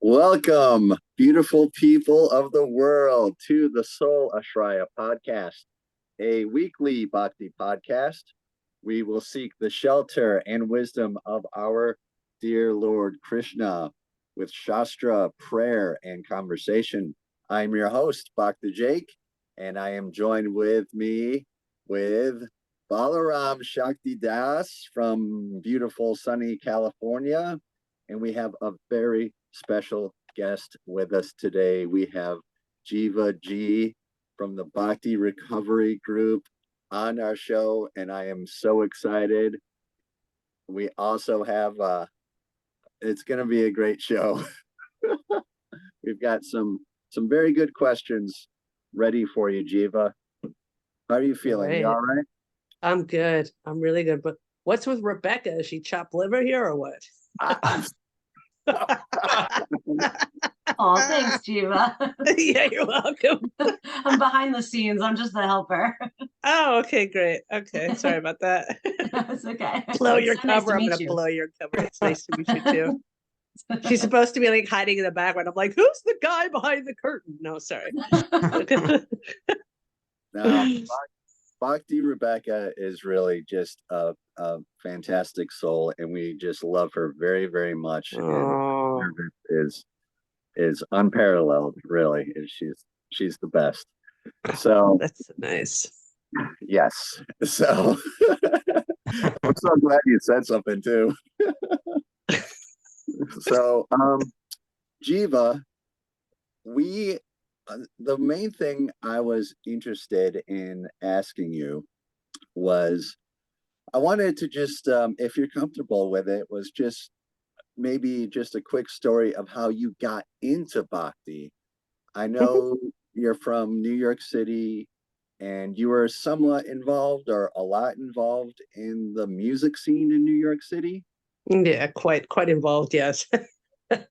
Welcome, beautiful people of the world, to the Soul Ashraya podcast, a weekly bhakti podcast. We will seek the shelter and wisdom of our dear Lord Krishna with Shastra, prayer, and conversation. I'm your host, Bhakti Jake, and I am joined with Balaram Shakti Das from beautiful sunny California. And we have a very special guest with us today. We have Jiva G from the Bhakti Recovery Group on our show, and I am so excited. We also have, it's going to be a great show. We've got some very good questions ready for you, Jiva. How are you feeling? Great. You all right? I'm good. I'm really good. But what's with Rebecca? Is she chopped liver here or what? Oh, thanks, Jiva. Yeah, you're welcome. I'm behind the scenes. I'm just the helper. Oh, okay, great. Okay, sorry about that. It's okay. Blow It's your so nice cover. to I'm meet gonna you. blow your cover. It's nice to meet you too. She's supposed to be like hiding in the background. I'm like, who's the guy behind the curtain? No, sorry. Now, Bhakti Rebecca is really just a fantastic soul, and we just love her very, very much. Oh. And is unparalleled, really. She's the best. So That's nice. yes. So I'm so glad you said something too. So Jiva, we the main thing I was interested in asking you was I wanted to just if you're comfortable with it, was just maybe just a quick story of how you got into bhakti. I know you're from New York City and you were somewhat involved or a lot involved in the music scene in New York City. Yeah, quite involved, yes.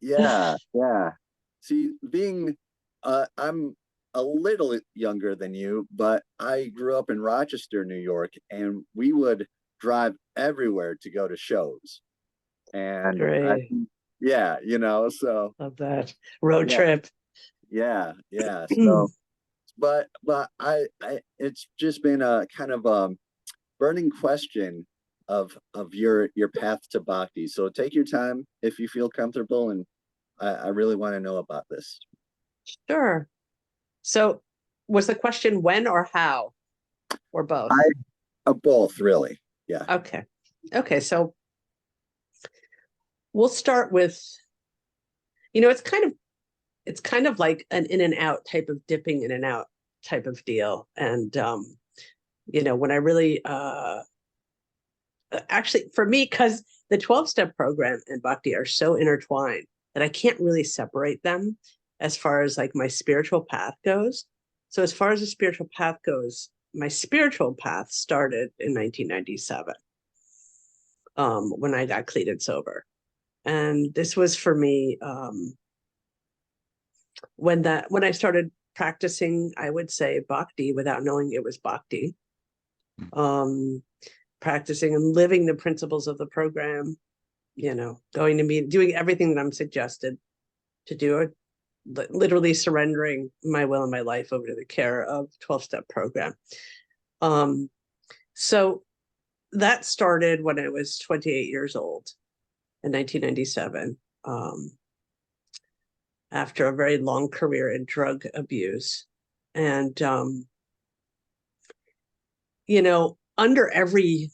Yeah, yeah. See, being I'm a little younger than you, but I grew up in Rochester, New York, and we would drive everywhere to go to shows. And Great. yeah, so Love that. Road yeah, trip. yeah. So, but I it's just been a kind of burning question of your path to bhakti. So take your time if you feel comfortable, and I really want to know about this. Sure. So was the question when or how? Or both? Both, really. Yeah. Okay. So we'll start with, it's kind of like an in and out type of dipping in and out type of deal. And when I really actually for me, because the 12-step program and bhakti are so intertwined that I can't really separate them as far as like my spiritual path goes. So as far as the spiritual path goes, my spiritual path started in 1997 when I got clean and sober. And this was for me when I started practicing, I would say bhakti without knowing it was bhakti. Practicing and living the principles of the program, going to meet, doing everything that I'm suggested to do it, literally surrendering my will and my life over to the care of 12-step program. So that started when I was 28 years old in 1997, after a very long career in drug abuse. And, under every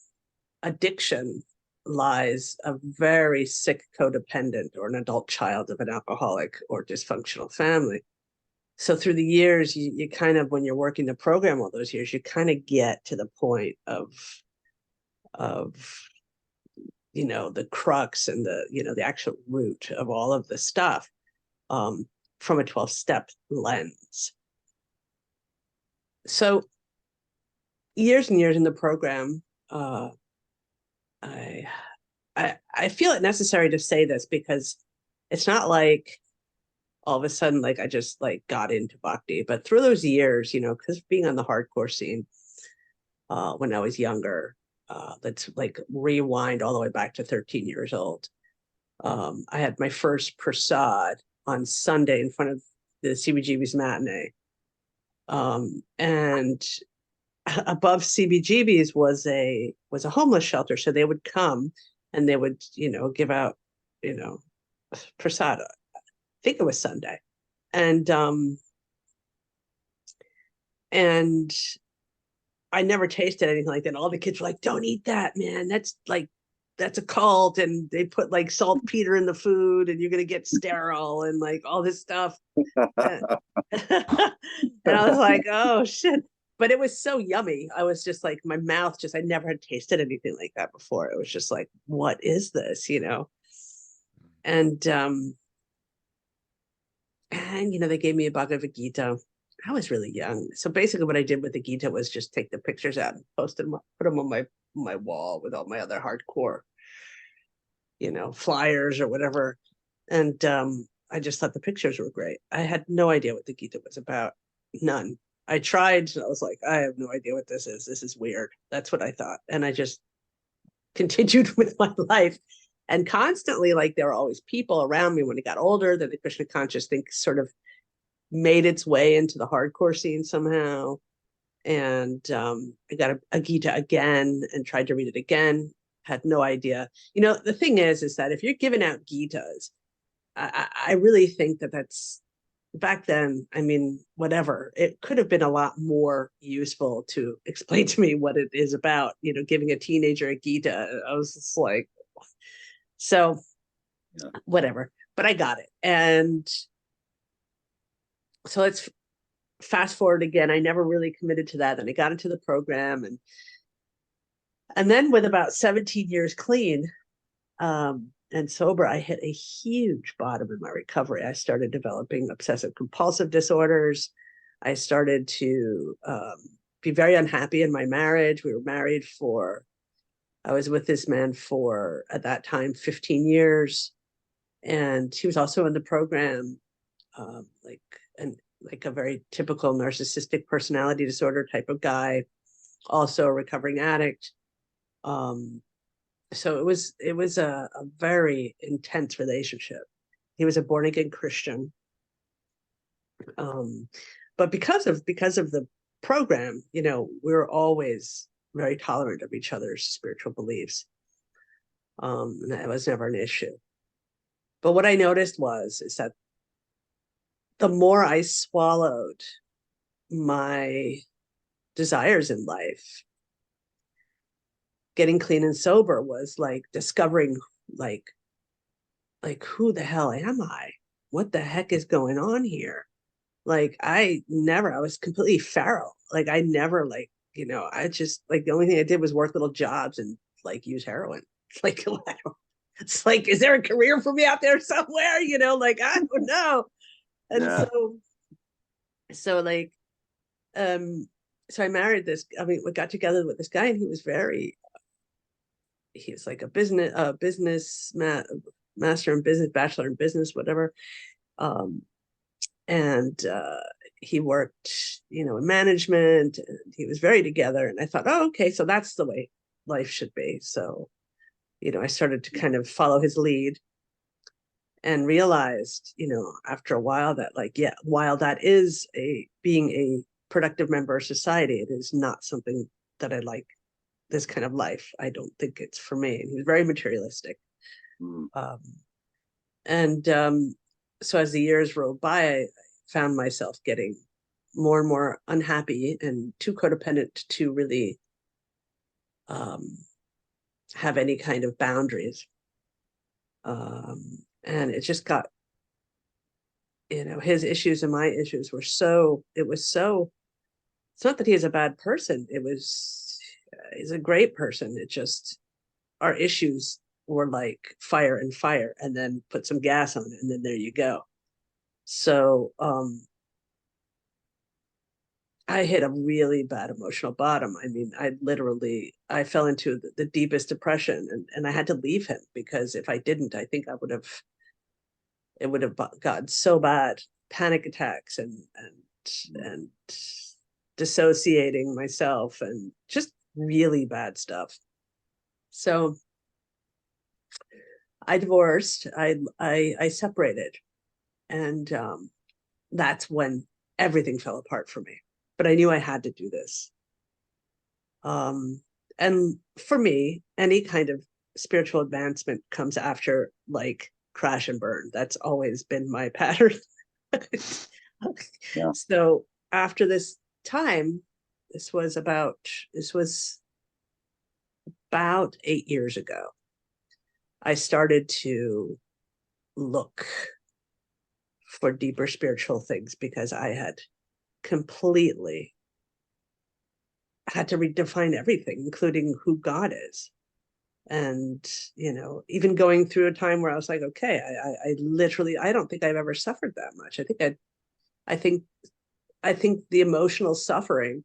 addiction lies a very sick codependent or an adult child of an alcoholic or dysfunctional family. So through the years, you kind of, when you're working the program all those years, you kind of get to the point of the crux and the actual root of all of the stuff from a 12-step lens. So years and years in the program, I feel it necessary to say this because it's not like all of a sudden like I just like got into bhakti, but through those years, because being on the hardcore scene when I was younger, let's like rewind all the way back to 13 years old. I had my first prasad on Sunday in front of the CBGB's matinee. And above CBGB's was a homeless shelter. So they would come and they would, give out, prasad. I think it was Sunday. And I never tasted anything like that. All the kids were like, "Don't eat that, man. That's a cult." And they put like saltpeter in the food and you're going to get sterile and like all this stuff. And, and I was like, "Oh shit." But it was so yummy. I was just like, my mouth I never had tasted anything like that before. It was just like, what is this, And, they gave me a Bhagavad Gita. I was really young. So basically what I did with the Gita was just take the pictures out and post them, put them on my wall with all my other hardcore, flyers or whatever. And I just thought the pictures were great. I had no idea what the Gita was about. None. I tried. I was like, I have no idea what this is. This is weird. That's what I thought. And I just continued with my life. And constantly, like, there were always people around me when I got older that the Krishna conscious thing sort of made its way into the hardcore scene somehow. And I got a Gita again and tried to read it again. Had no idea. The thing is that if you're giving out Gitas, I really think that's back then. I mean, whatever. It could have been a lot more useful to explain to me what it is about. Giving a teenager a Gita. I was just like, so yeah. Whatever. But I got it. And so let's fast forward again. I never really committed to that. Then I got into the program, and then with about 17 years clean and sober, I hit a huge bottom in my recovery. I started developing obsessive compulsive disorders. I started to be very unhappy in my marriage. We were married I was with this man for, at that time, 15 years. And he was also in the program, like a very typical narcissistic personality disorder type of guy, also a recovering addict. So it was a very intense relationship. He was a born again Christian. But because of the program, we were always very tolerant of each other's spiritual beliefs. And that was never an issue. But what I noticed is that the more I swallowed my desires in life, getting clean and sober was like discovering like who the hell am I? What the heck is going on here? Like I was completely feral. Like I never I just the only thing I did was work little jobs and use heroin. It's like, is there a career for me out there somewhere? I don't know. And yeah. So I married this. I mean, we got together with this guy, and he was like a business master in business, bachelor in business, whatever. And he worked, in management, and he was very together. And I thought, oh, okay, so that's the way life should be. So, I started to kind of follow his lead and realized, after a while that while that is being a productive member of society, it is not something that I like. This kind of life, I don't think it's for me. And he was very materialistic. So as the years rolled by, I found myself getting more and more unhappy and too codependent to really have any kind of boundaries. And it just got, his issues and my issues were it's not that he is a bad person. He's a great person. It just, our issues were like fire and fire, and then put some gas on it, and then there you go. So I hit a really bad emotional bottom. I mean, I fell into the deepest depression, and I had to leave him, because if I didn't, I think it would have gotten so bad, panic attacks and dissociating myself, and just really bad stuff. So I divorced. I separated, and that's when everything fell apart for me. But I knew I had to do this. And for me, any kind of spiritual advancement comes after like crash and burn. That's always been my pattern. Yeah. So after this time, this was about 8 years ago, I started to look for deeper spiritual things because I had completely had to redefine everything, including who God is. And, even going through a time where I was like, okay, I literally, I don't think I've ever suffered that much. I think the emotional suffering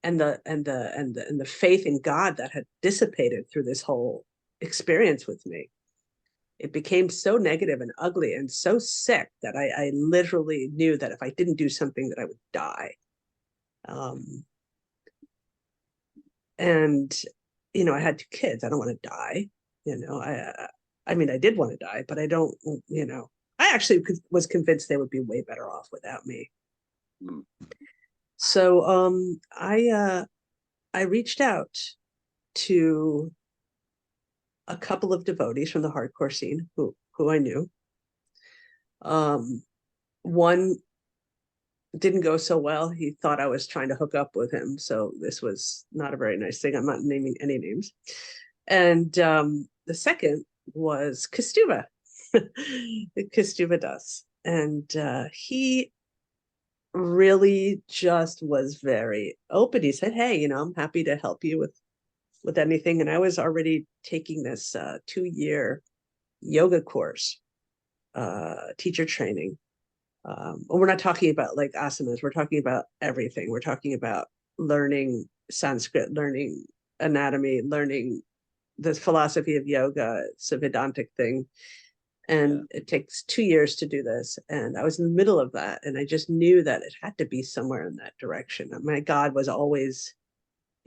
and the faith in God that had dissipated through this whole experience with me, it became so negative and ugly and so sick that I literally knew that if I didn't do something that I would die. And I had 2 kids. I don't want to die. I mean, I did want to die, but I don't. I actually was convinced they would be way better off without me. Mm. So I reached out to a couple of devotees from the hardcore scene who I knew. One didn't go so well. He thought I was trying to hook up with him, so this was not a very nice thing. I'm not naming any names. And the second was Kastuva, Kastuva Das, and he really just was very open. He said, "Hey, I'm happy to help you with anything." And I was already taking this 2-year yoga course, teacher training. We're not talking about like asanas. We're talking about everything. We're talking about learning Sanskrit, learning anatomy, learning the philosophy of yoga. It's a Vedantic thing. And it takes 2 years to do this. And I was in the middle of that. And I just knew that it had to be somewhere in that direction. My God was always,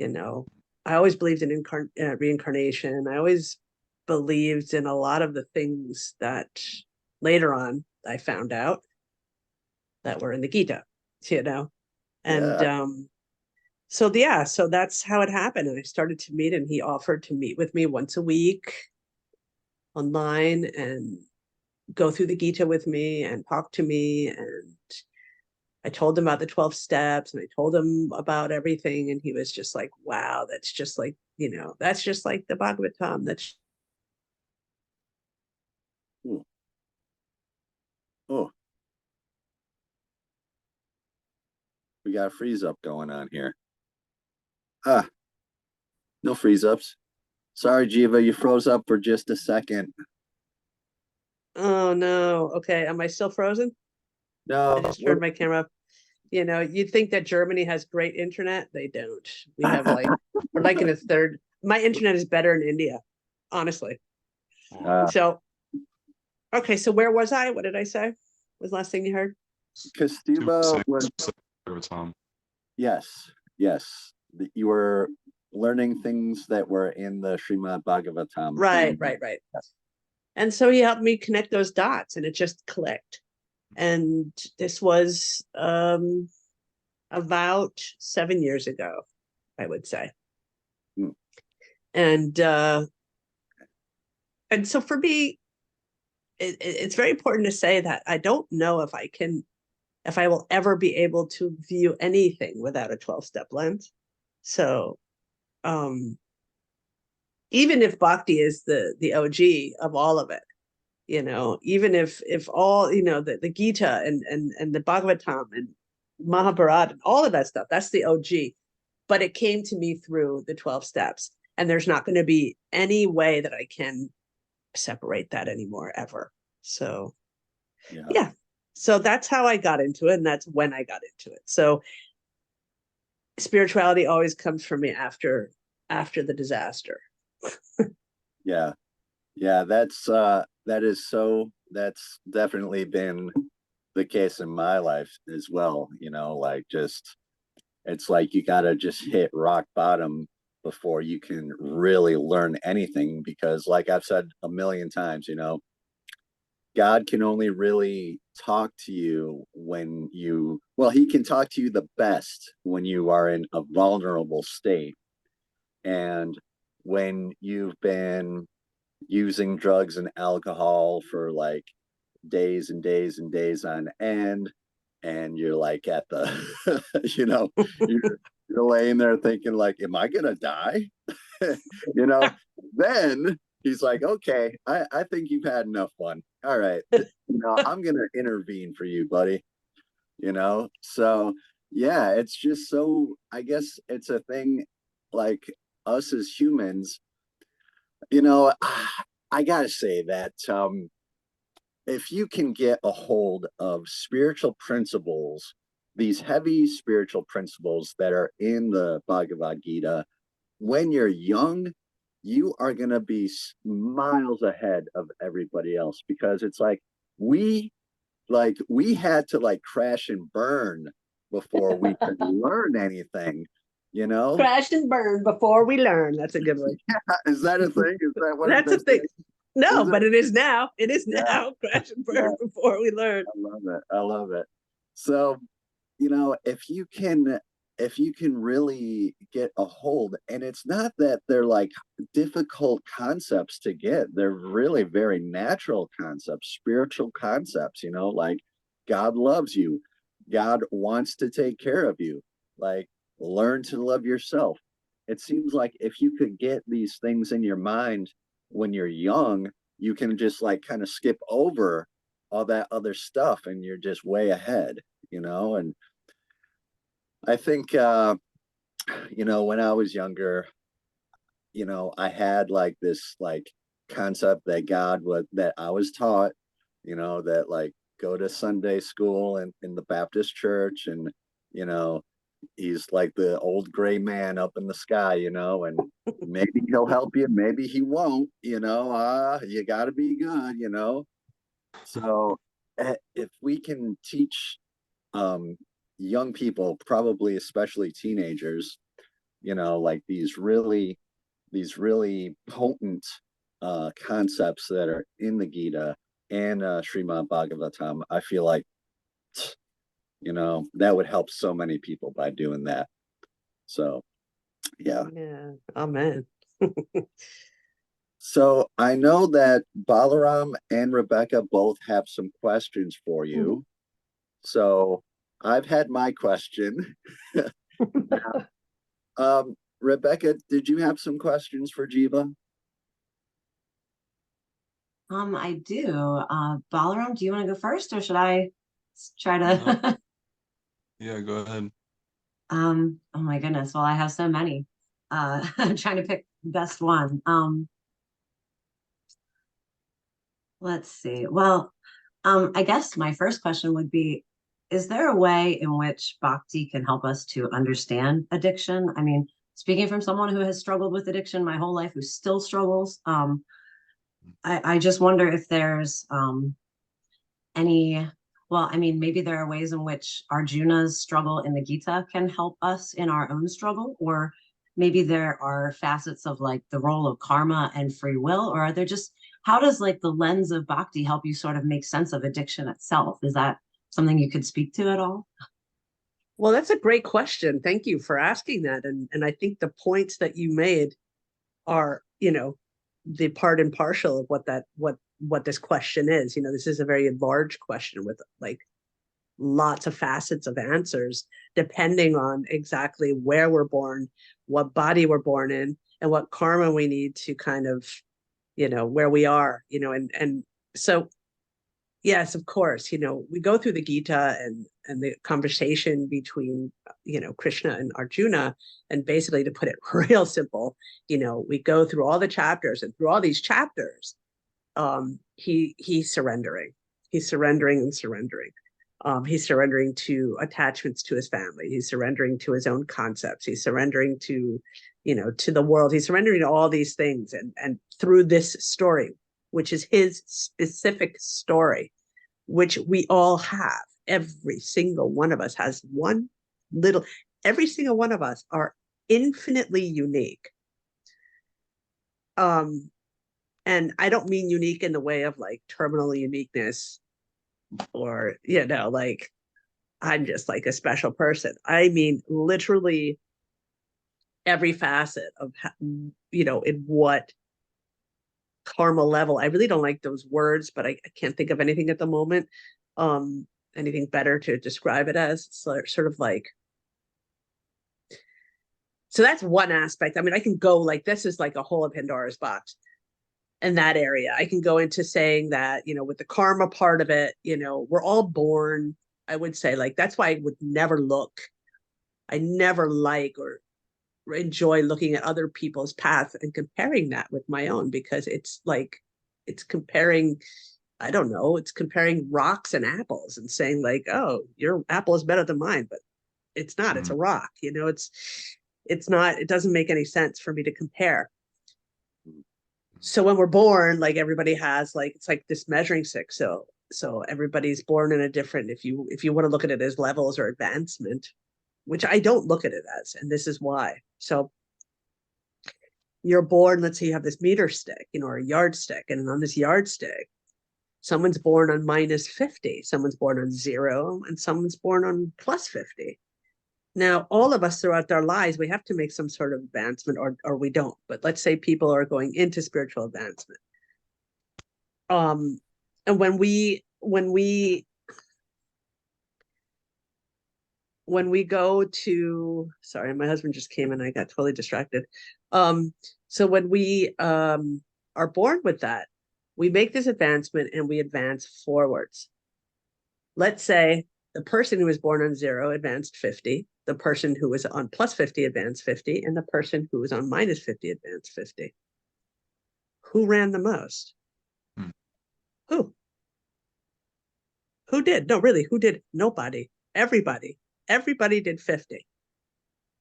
I always believed in reincarnation. I always believed in a lot of the things that later on I found out that were in the Gita, and so that's how it happened. And I started to meet, and he offered to meet with me once a week online and go through the Gita with me and talk to me. And I told him about the 12 steps, and I told him about everything, and he was just like, wow, that's just like, that's just like the Bhagavatam. That's Oh, we got a freeze up going on here. No freeze ups. Sorry, Jiva, you froze up for just a second. Oh no. Okay, am I still frozen? No, I just turned my camera up. You'd think that Germany has great internet. They don't. We have we're like in a third. My internet is better in India, honestly. So, okay. So where was I? What did I say? Was the last thing you heard? Kastuba was. Yes. You were learning things that were in the Srimad Bhagavatam. Right. Yes. And so he helped me connect those dots, and it just clicked. And this was about 7 years ago, I would say. And so for me, it's very important to say that I don't know if I will ever be able to view anything without a 12-step lens. So even if Bhakti is the OG of all of it, even if all, the Gita and the Bhagavatam and Mahabharata and all of that stuff, that's the OG. But it came to me through the 12 steps. And there's not going to be any way that I can separate that anymore, ever. So, yeah. So that's how I got into it. And that's when I got into it. So spirituality always comes for me after the disaster. Yeah. That's definitely been the case in my life as well. It's like you gotta just hit rock bottom before you can really learn anything, because like I've said a million times, you know, God can only really talk to you when you, well, he can talk to you the best when you are in a vulnerable state. And when you've been using drugs and alcohol for like days and days and days on end, and you're like at the, you know, you're laying there thinking like, am I gonna die? You know, then he's like, okay, I think you've had enough fun. All right, you know, I'm gonna intervene for you, buddy. You know, so yeah, it's just so, I guess it's a thing like us as humans, you know, I gotta say that if you can get a hold of spiritual principles, these heavy spiritual principles that are in the Bhagavad Gita, when you're young, you are going to be miles ahead of everybody else, because it's we we had to like crash and burn before we could learn anything, you know? Crash and burn before we learn. That's a good one. Is that a thing? Is that what That's a thing. No, but it is now. It is Yeah. now. Crash and burn before we learn. I love it. I love it. So, you know, if you can really get a hold, and it's not that they're like difficult concepts to get, they're really very natural concepts, spiritual concepts, you know, like God loves you, God wants to take care of you, like learn to love yourself. It seems like if you could get these things in your mind when you're young, you can just like kind of skip over all that other stuff and you're just way ahead, you know. And I think you know, when I was younger, you know, I had like this like concept that God was, that I was taught, you know, that like go to Sunday school and in the Baptist church, and you know, he's like the old gray man up in the sky, you know, and maybe he'll help you, maybe he won't, you know, you got to be good, you know. So if we can teach young people, probably especially teenagers, you know, like these really potent concepts that are in the Gita and Srimad Bhagavatam, I feel like, you know, that would help so many people by doing that. So yeah. Yeah. Amen. So I know that Balaram and Rebecca both have some questions for you. Mhm. So I've had my question. Rebecca, did you have some questions for Jiva? I do. Balaram, do you want to go first, or should I try to? Yeah, go ahead. Oh my goodness. Well, I have so many. I'm trying to pick the best one. Let's see. Well, I guess my first question would be, is there a way in which bhakti can help us to understand addiction? I mean, speaking from someone who has struggled with addiction my whole life, who still struggles, I just wonder if there's any, well, I mean, maybe there are ways in which Arjuna's struggle in the Gita can help us in our own struggle, or maybe there are facets of like the role of karma and free will, or are there just, how does like the lens of bhakti help you sort of make sense of addiction itself? Is that something you could speak to at all? Well, that's a great question. Thank you for asking that. And I think the points that you made are, you know, the part and partial of what this question is. You know, this is a very large question with like lots of facets of answers, depending on exactly where we're born, what body we're born in, and what karma we need to kind of, you know, where we are, you know, and so yes, of course, you know, we go through the Gita and the conversation between, you know, Krishna and Arjuna, and basically, to put it real simple, you know, we go through all the chapters, and through all these chapters, he's surrendering, he's surrendering and surrendering. He's surrendering to attachments to his family. He's surrendering to his own concepts. He's surrendering to, you know, to the world. He's surrendering to all these things, and through this story, which is his specific story, which we all have. Every single one of us has one little, every single one of us are infinitely unique. And I don't mean unique in the way of like terminal uniqueness or, like I'm just like a special person. I mean, literally every facet of, in what karma level. I really don't like those words, but I can't think of anything at the moment. Anything better to describe it as. Sort of like, so that's one aspect. I mean, I can go like, this is like a whole of Pandora's box in that area. I can go into saying that, with the karma part of it, we're all born, I would say, like, that's why I would never I never like or enjoy looking at other people's path and comparing that with my own, because it's like, it's comparing, I don't know, it's comparing rocks and apples and saying like, oh, your apple is better than mine, but it's not, it's a rock, it's not, it doesn't make any sense for me to compare. So when we're born, like everybody has like, it's like this measuring stick. So everybody's born in a different, if you want to look at it as levels or advancement, which I don't look at it as, and this is why. So you're born, let's say you have this meter stick, or a yardstick, and on this yardstick, someone's born on -50, someone's born on 0, and someone's born on +50. Now, all of us throughout our lives, we have to make some sort of advancement, or we don't. But let's say people are going into spiritual advancement. And when we go to, sorry, my husband just came and I got totally distracted. So when we are born with that, we make this advancement and we advance forwards. Let's say the person who was born on 0 advanced 50, the person who was on +50 advanced 50, and the person who was on -50 advanced 50. Who ran the most? Who did? No, really, who did? Nobody. Everybody did 50.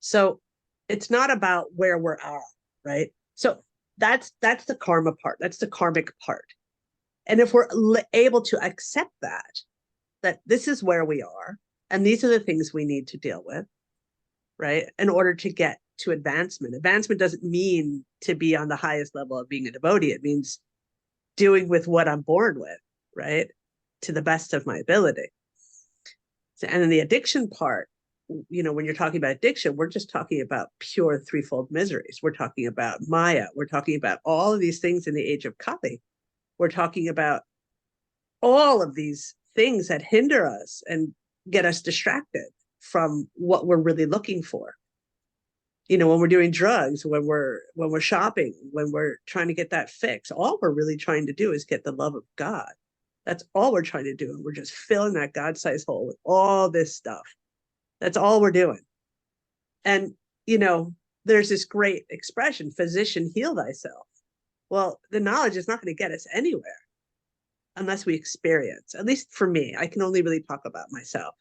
So it's not about where we're at, right? So that's the karma part. That's the karmic part. And if we're able to accept that this is where we are, and these are the things we need to deal with, right? In order to get to advancement. Advancement doesn't mean to be on the highest level of being a devotee. It means doing with what I'm born with, right? To the best of my ability. So, and then the addiction part, when you're talking about addiction, we're just talking about pure threefold miseries. We're talking about Maya. We're talking about all of these things in the age of Kali. We're talking about all of these things that hinder us and get us distracted from what we're really looking for. When we're doing drugs, when we're shopping, when we're trying to get that fix, all we're really trying to do is get the love of God. That's all we're trying to do. And we're just filling that God-sized hole with all this stuff. That's all we're doing. And, there's this great expression, physician, heal thyself. Well, the knowledge is not going to get us anywhere unless we experience. At least for me, I can only really talk about myself.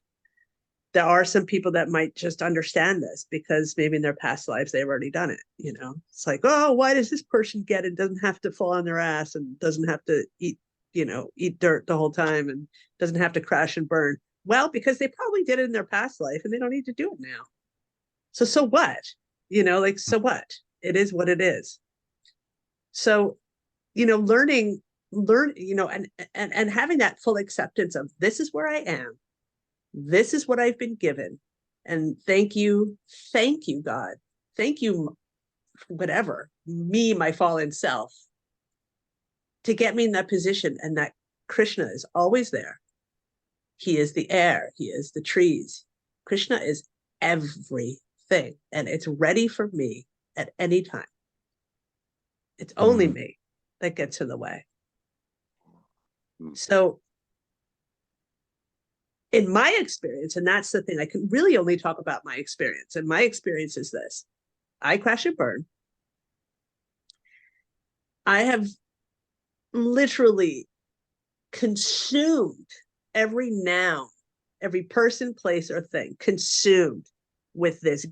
There are some people that might just understand this because maybe in their past lives they've already done it. It's like, oh, why does this person get it? Doesn't have to fall on their ass and doesn't have to eat dirt the whole time and doesn't have to crash and burn. Well, because they probably did it in their past life and they don't need to do it now. So what? So what? It is what it is. So, learning, and having that full acceptance of this is where I am. This is what I've been given. And thank you, God. Thank you, whatever, me, my fallen self, to get me in that position, and that Krishna is always there. He is the air. He is the trees. Krishna is everything, and it's ready for me at any time. It's only me that gets in the way. So in my experience, and that's the thing, I can really only talk about my experience. And my experience is this: I crash and burn. I have literally consumed every noun, every person, place, or thing, consumed with this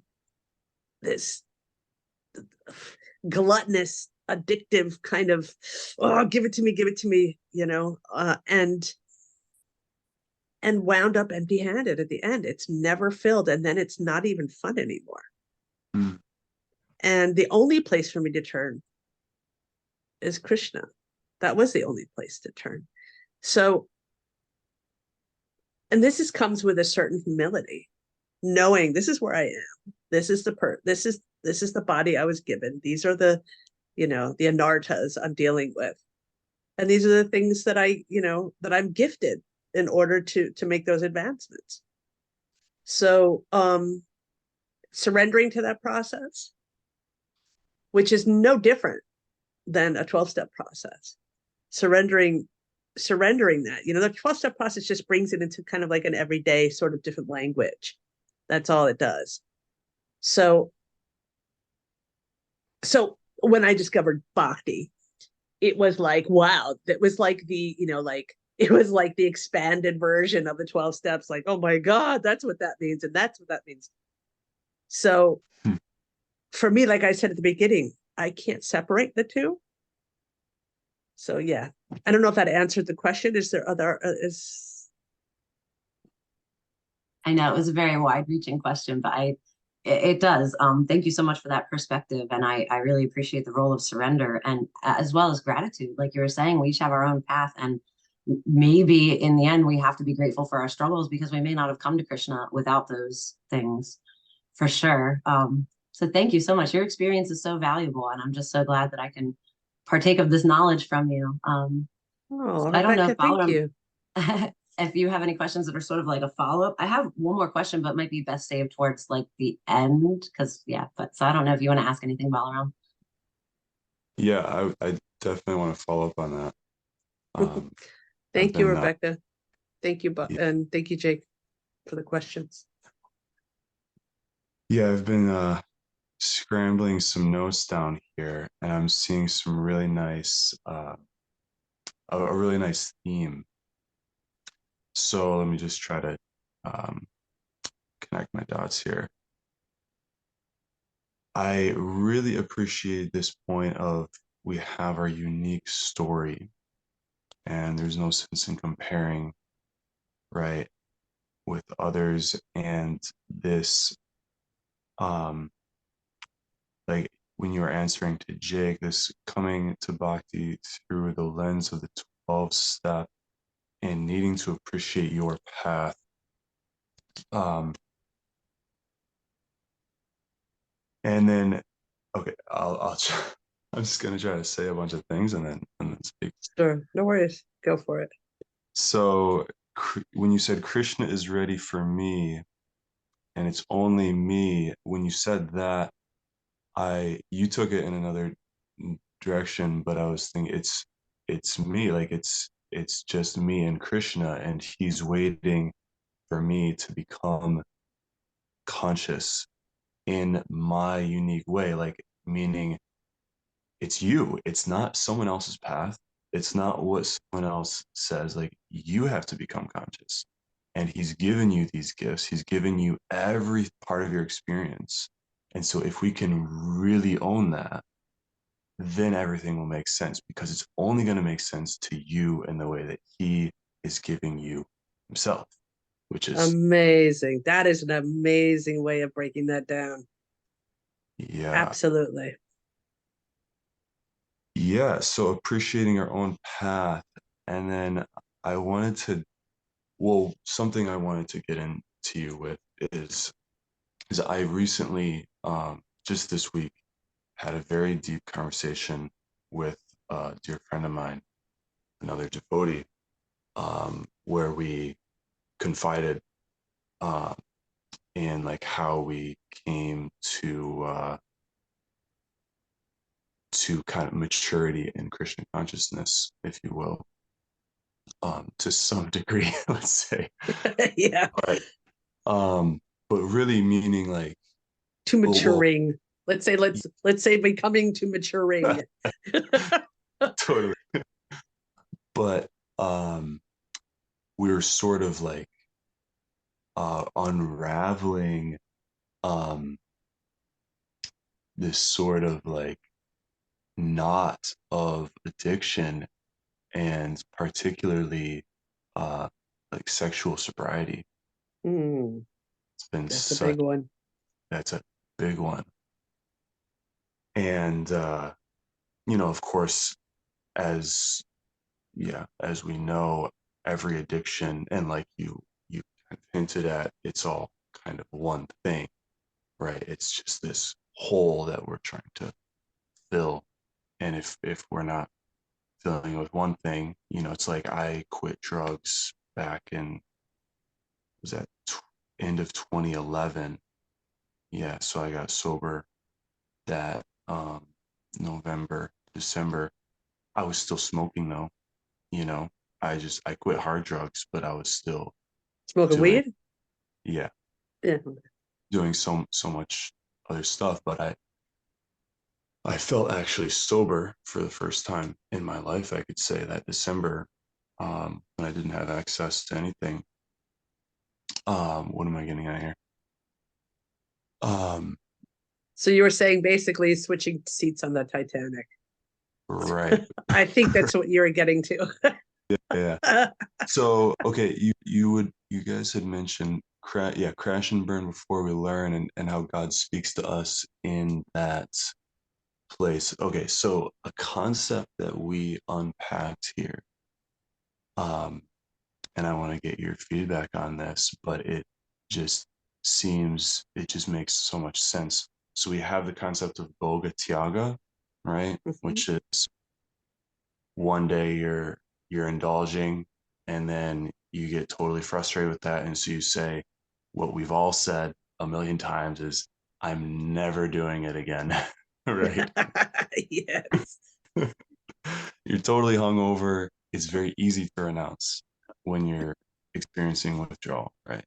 gluttonous, addictive kind of, oh, give it to me, and wound up empty-handed at the end. It's never filled, and then it's not even fun anymore. And the only place for me to turn is Krishna. That was the only place to turn. So, and comes with a certain humility, knowing this is where I am. This is the body I was given. These are the anartas I'm dealing with. And these are the things that that I'm gifted in order to make those advancements. So surrendering to that process, which is no different than a 12-step process. Surrendering that, the 12-step process just brings it into kind of like an everyday sort of different language. That's all it does. So when I discovered Bhakti, it was like, wow, that was like it was like the expanded version of the 12 steps. Like, oh my God, that's what that means. And that's what that means. So for me, like I said at the beginning, I can't separate the two. So yeah, I don't know if that answered the question. Is there other, I know it was a very wide-reaching question, but it does. Thank you so much for that perspective. And I really appreciate the role of surrender and as well as gratitude. Like you were saying, we each have our own path, and maybe in the end, we have to be grateful for our struggles because we may not have come to Krishna without those things, for sure. So thank you so much. Your experience is so valuable, and I'm just so glad that I can partake of this knowledge from you. So I don't know, Rebecca, thank you. if you have any questions that are sort of like a follow-up. I have one more question, but might be best saved towards like the end, because so I don't know if you want to ask anything, Balaram. Yeah, I definitely want to follow up on that. Thank you, Rebecca. Thank you, and thank you, Jake, for the questions. Yeah, I've been scrambling some notes down here, and I'm seeing some really nice, a really nice theme. So let me just try to connect my dots here. I really appreciate this point of we have our unique story, and there's no sense in comparing, right, with others. And this, like when you were answering to Jake, this coming to Bhakti through the lens of the 12 step and needing to appreciate your path. And then, okay, I'll I'm just gonna try to say a bunch of things and then speak. Sure, no worries. Go for it. So when you said Krishna is ready for me, and it's only me, when you said that, you took it in another direction, but I was thinking it's me, like it's just me and Krishna, and he's waiting for me to become conscious in my unique way, like meaning it's you, it's not someone else's path, it's not what someone else says, like you have to become conscious. And he's given you these gifts, he's given you every part of your experience. And so if we can really own that, then everything will make sense, because it's only going to make sense to you in the way that he is giving you himself, which is amazing. That is an amazing way of breaking that down. Yeah, absolutely. Yeah, so appreciating our own path. And then I wanted to, well, something I wanted to get into you with is I recently, just this week, had a very deep conversation with a dear friend of mine, another devotee, where we confided in like how we came to kind of maturity in Krishna consciousness, if you will, to some degree, let's say. Yeah. But really meaning like to maturing. Let's say becoming to maturing. Totally. But we were sort of like unraveling this sort of like knot of addiction, and particularly like sexual sobriety. It's been That's a big one. That's a big one. And of course, as we know, every addiction, and like you kind of hinted at, it's all kind of one thing, right? It's just this hole that we're trying to fill. And if we're not filling it with one thing, it's like I quit drugs back in, was that end of 2011? Yeah, so I got sober that November, December. I was still smoking though, you know. I quit hard drugs, but I was still Smoking doing, weed? yeah, Yeah. doing so much other stuff. But I felt actually sober for the first time in my life, I could say, that December, when I didn't have access to anything. What am I getting at here? So you were saying basically switching seats on the Titanic. Right. I think that's what you were getting to. Yeah. So, okay, you guys had mentioned crash and burn before we learn, and how God speaks to us in that place. Okay, so a concept that we unpacked here, and I want to get your feedback on this, but it just makes so much sense. So we have the concept of Boga Tyaga, right? Which is one day you're indulging, and then you get totally frustrated with that, and so you say what we've all said a million times is, I'm never doing it again. Right? Yes. You're totally hungover. It's very easy to renounce when you're experiencing withdrawal, right?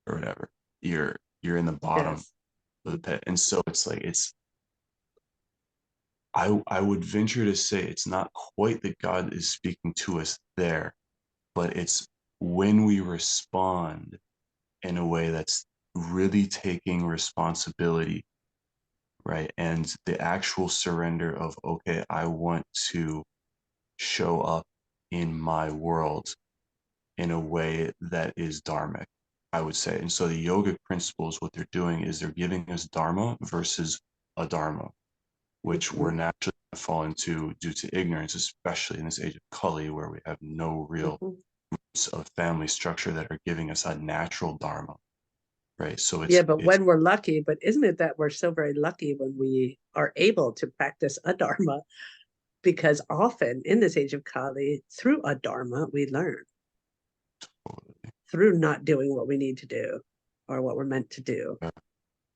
Or whatever. You're in the bottom Yes. of the pit. And so it's like, I would venture to say it's not quite that God is speaking to us there, but it's when we respond in a way that's really taking responsibility, right? And the actual surrender of, okay, I want to show up in my world in a way that is dharmic, I would say. And so the yogic principles, what they're doing is they're giving us dharma versus adharma, which we're naturally going to fall into due to ignorance, especially in this age of Kali, where we have no real roots of family structure that are giving us a natural dharma, right? So Yeah, but when we're lucky, but isn't it that we're so very lucky when we are able to practice a dharma? Because often in this age of Kali, through a dharma, we learn through not doing what we need to do or what we're meant to do,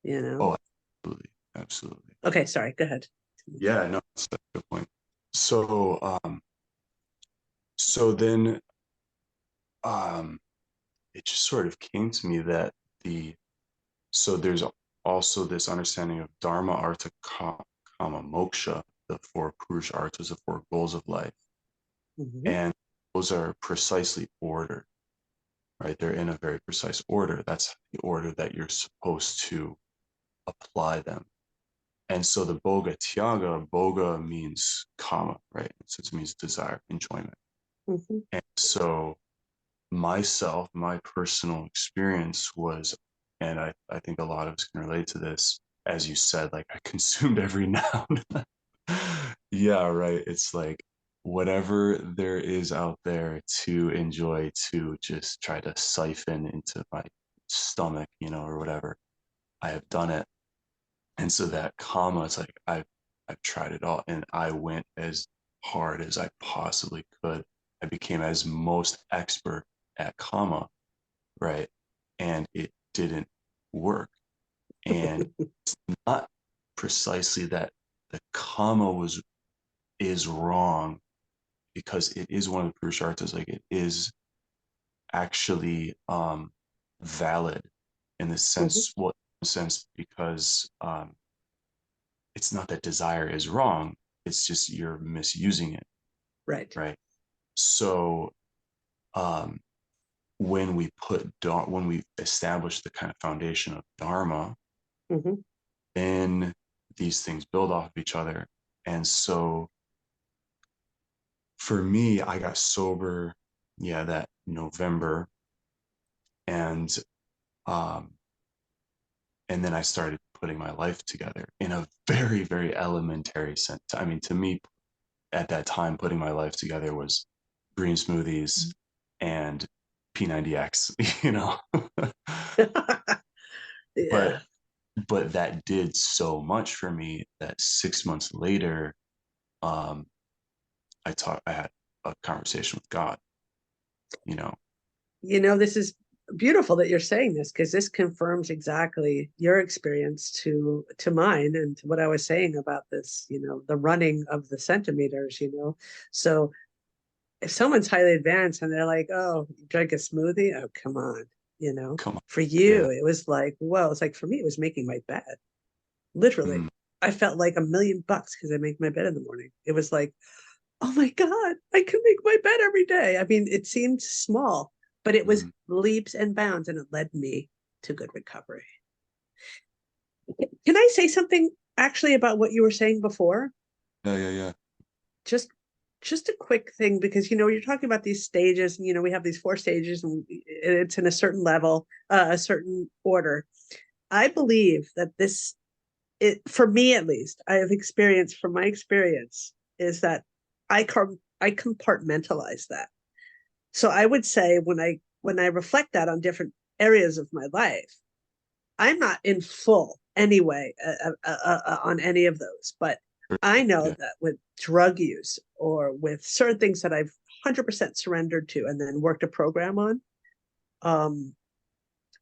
you know? Oh, absolutely. Absolutely. Okay, sorry, go ahead. Yeah, no, that's a good point. So, so then, it just sort of came to me that so there's also this understanding of Dharma, Artha, Kama, Moksha, the four Purusha Arthas, the four goals of life. And those are precisely ordered, right? They're in a very precise order. That's the order that you're supposed to apply them. And so the Boga Tyaga, Boga means Kama, right? So it means desire, enjoyment. And so my personal experience was, and I think a lot of us can relate to this, as you said, like I consumed every noun. Yeah, right. It's like whatever there is out there to enjoy, to just try to siphon into my stomach, or whatever. I have done it. And so that karma, it's like I've tried it all, and I went as hard as I possibly could. I became as most expert at karma, right? And it didn't work. And it's not precisely that the karma is wrong, because it is one of the purusharthas. Like, it is actually valid in the sense, well, in the sense, because it's not that desire is wrong, it's just you're misusing it. Right. So when we establish the kind of foundation of dharma, then these things build off of each other. And so for me, I got sober, that November, and then I started putting my life together in a very, very elementary sense. I mean, to me, at that time, putting my life together was green smoothies and P90X, you know. Yeah. But that did so much for me that 6 months later, I had a conversation with God, you know. This is beautiful that you're saying this, because this confirms exactly your experience to mine and to what I was saying about this, the running of the centimeters, So if someone's highly advanced and they're like, oh, you drank a smoothie? Oh, come on. Come on. For you, Yeah. it was like, whoa, it's like for me, it was making my bed. Literally. I felt like $1,000,000 because I make my bed in the morning. It was like, oh my God, I can make my bed every day. I mean, it seemed small, but it was leaps and bounds, and it led me to good recovery. Can I say something actually about what you were saying before? Yeah. Just a quick thing, because you're talking about these stages, and we have these 4 stages, and it's in a certain level, a certain order. I believe that for me at least, I have experienced from my experience is that I compartmentalize that. So I would say when I reflect that on different areas of my life, I'm not in full anyway on any of those, but I know that with drug use or with certain things that I've 100% surrendered to and then worked a program on,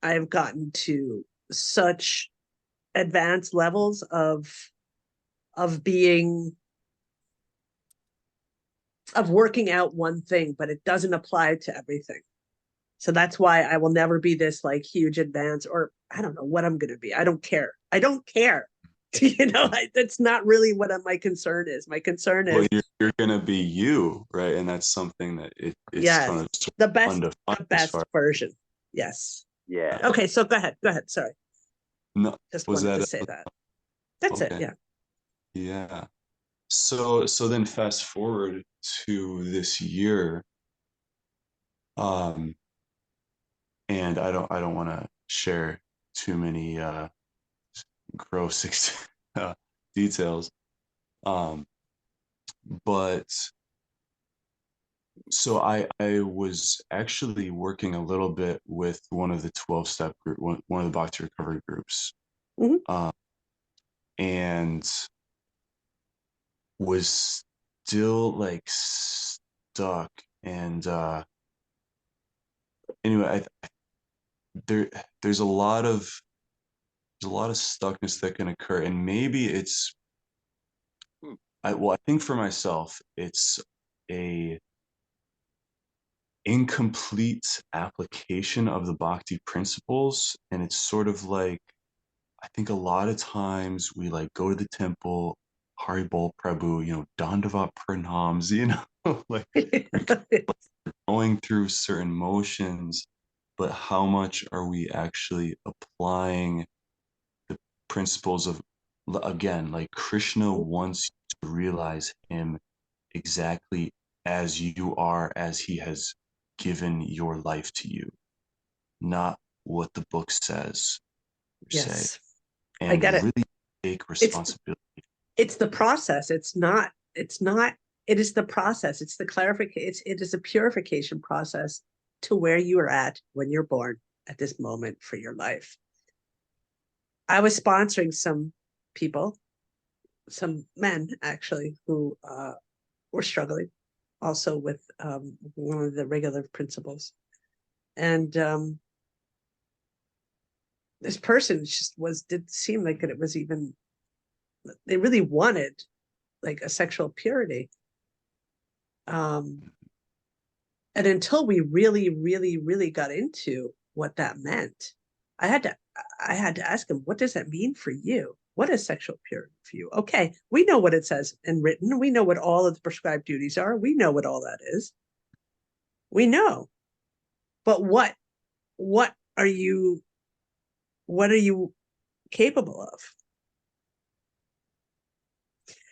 I've gotten to such advanced levels of working out one thing, but it doesn't apply to everything. So that's why I will never be this like huge advance, or I don't know what I'm going to be. I don't care. That's not really what my concern is. My concern is, well, you're going to be you, right? And that's something that it's yes, kind of the best undefined as far. version. Yes. Yeah. Okay. So go ahead. Sorry. No, Just was wanted that to say that. That's okay. it. Yeah. Yeah. So then fast forward to this year, and I don't want to share too many gross details, but so I was actually working a little bit with one of the 12-step group, one of the Bhakti Recovery groups, and was still like stuck. And anyway, there's a lot of stuckness that can occur, and maybe it's I think for myself it's a incomplete application of the Bhakti principles, and it's sort of like I think a lot of times we like go to the temple, Hari Bol Prabhu, Dandavat Pranams, like going through certain motions, but how much are we actually applying the principles of, again, like Krishna wants you to realize him exactly as you are, as he has given your life to you, not what the book says, Yes. and I get it. really take responsibility. It's the process. It is the process. It's the clarification. It is a purification process to where you are at when you're born at this moment for your life. I was sponsoring some people, some men actually, who were struggling also with one of the regular principles. And this person did seem like it was even, they really wanted like a sexual purity. And until we really, really, really got into what that meant, I had to ask him, what does that mean for you? What is sexual purity for you? Okay, we know what it says in written. We know what all of the prescribed duties are. We know what all that is. We know. But what are you capable of?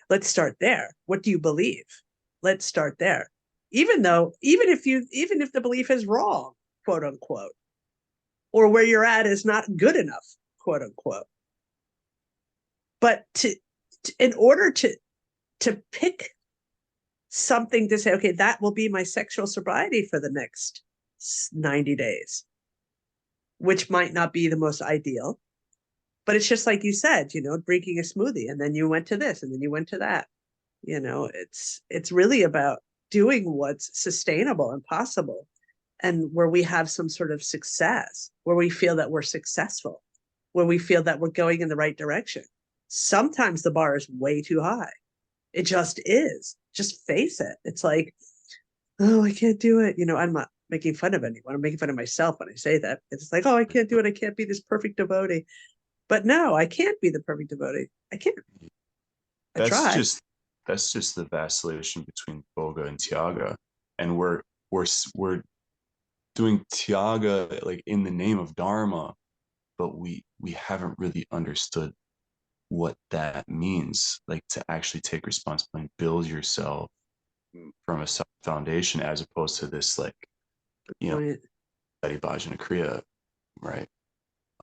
Let's start there. What do you believe? Let's start there. Even if the belief is wrong, quote unquote, or where you're at is not good enough, quote unquote. But in order to pick something to say, okay, that will be my sexual sobriety for the next 90 days, which might not be the most ideal, but it's just like you said, drinking a smoothie, and then you went to this, and then you went to that. It's really about doing what's sustainable and possible, and where we have some sort of success, where we feel that we're successful, where we feel that we're going in the right direction. Sometimes the bar is way too high. It just is. Just face it. It's like, oh, I can't do it. I'm not making fun of anyone. I'm making fun of myself when I say that. It's like, oh, I can't do it. I can't be this perfect devotee. But no, I can't be the perfect devotee. I can't. I try. That's just the vacillation between Boga and Tyaga. And we're doing Tyaga like in the name of Dharma, but we haven't really understood what that means, like to actually take responsibility and build yourself from a foundation, as opposed to this like, Sati Bhajana Kriya, right?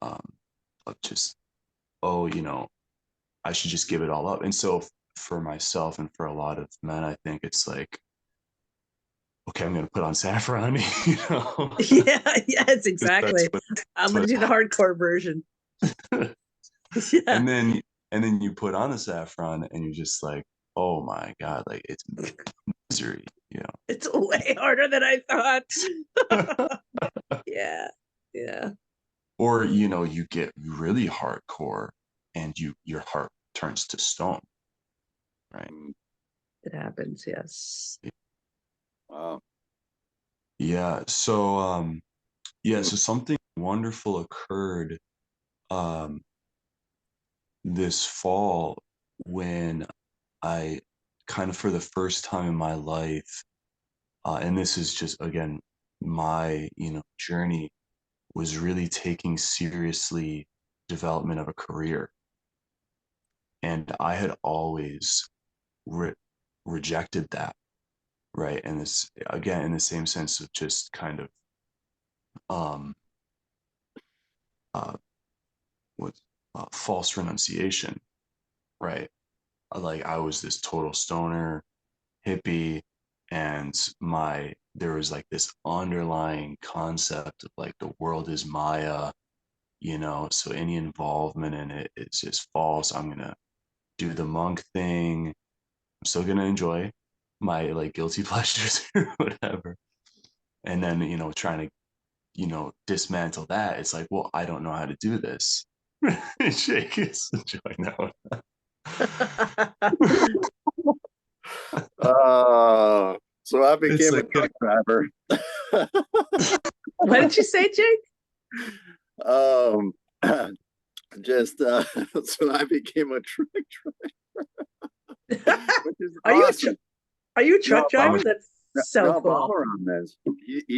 Of just, I should just give it all up. And so for myself and for a lot of men, I think it's like, okay, I'm going to put on saffron, Yeah, yes, exactly. I'm going to do the hardcore version. Yeah. And then you put on the saffron and you're just like, oh my God, like it's misery, It's way harder than I thought. Yeah. Or, you get really hardcore and your heart turns to stone, right? It happens, yes. Wow. Yeah. So, so something wonderful occurred this fall when I kind of, for the first time in my life, and this is just, again, my, journey, was really taking seriously development of a career. And I had always rejected that, right? And this, again, in the same sense of just kind of what false renunciation, right? Like I was this total stoner hippie, and there was like this underlying concept of like the world is Maya, so any involvement in it is just false. I'm gonna do the monk thing. I'm still gonna enjoy my like guilty pleasures or whatever. And then, trying to, dismantle that. It's like, well, I don't know how to do this. Jake is enjoying that one. So I became a truck driver. What did you say, Jake? So I became a truck driver. Which is awesome. Are you a truck driver? That's so cool.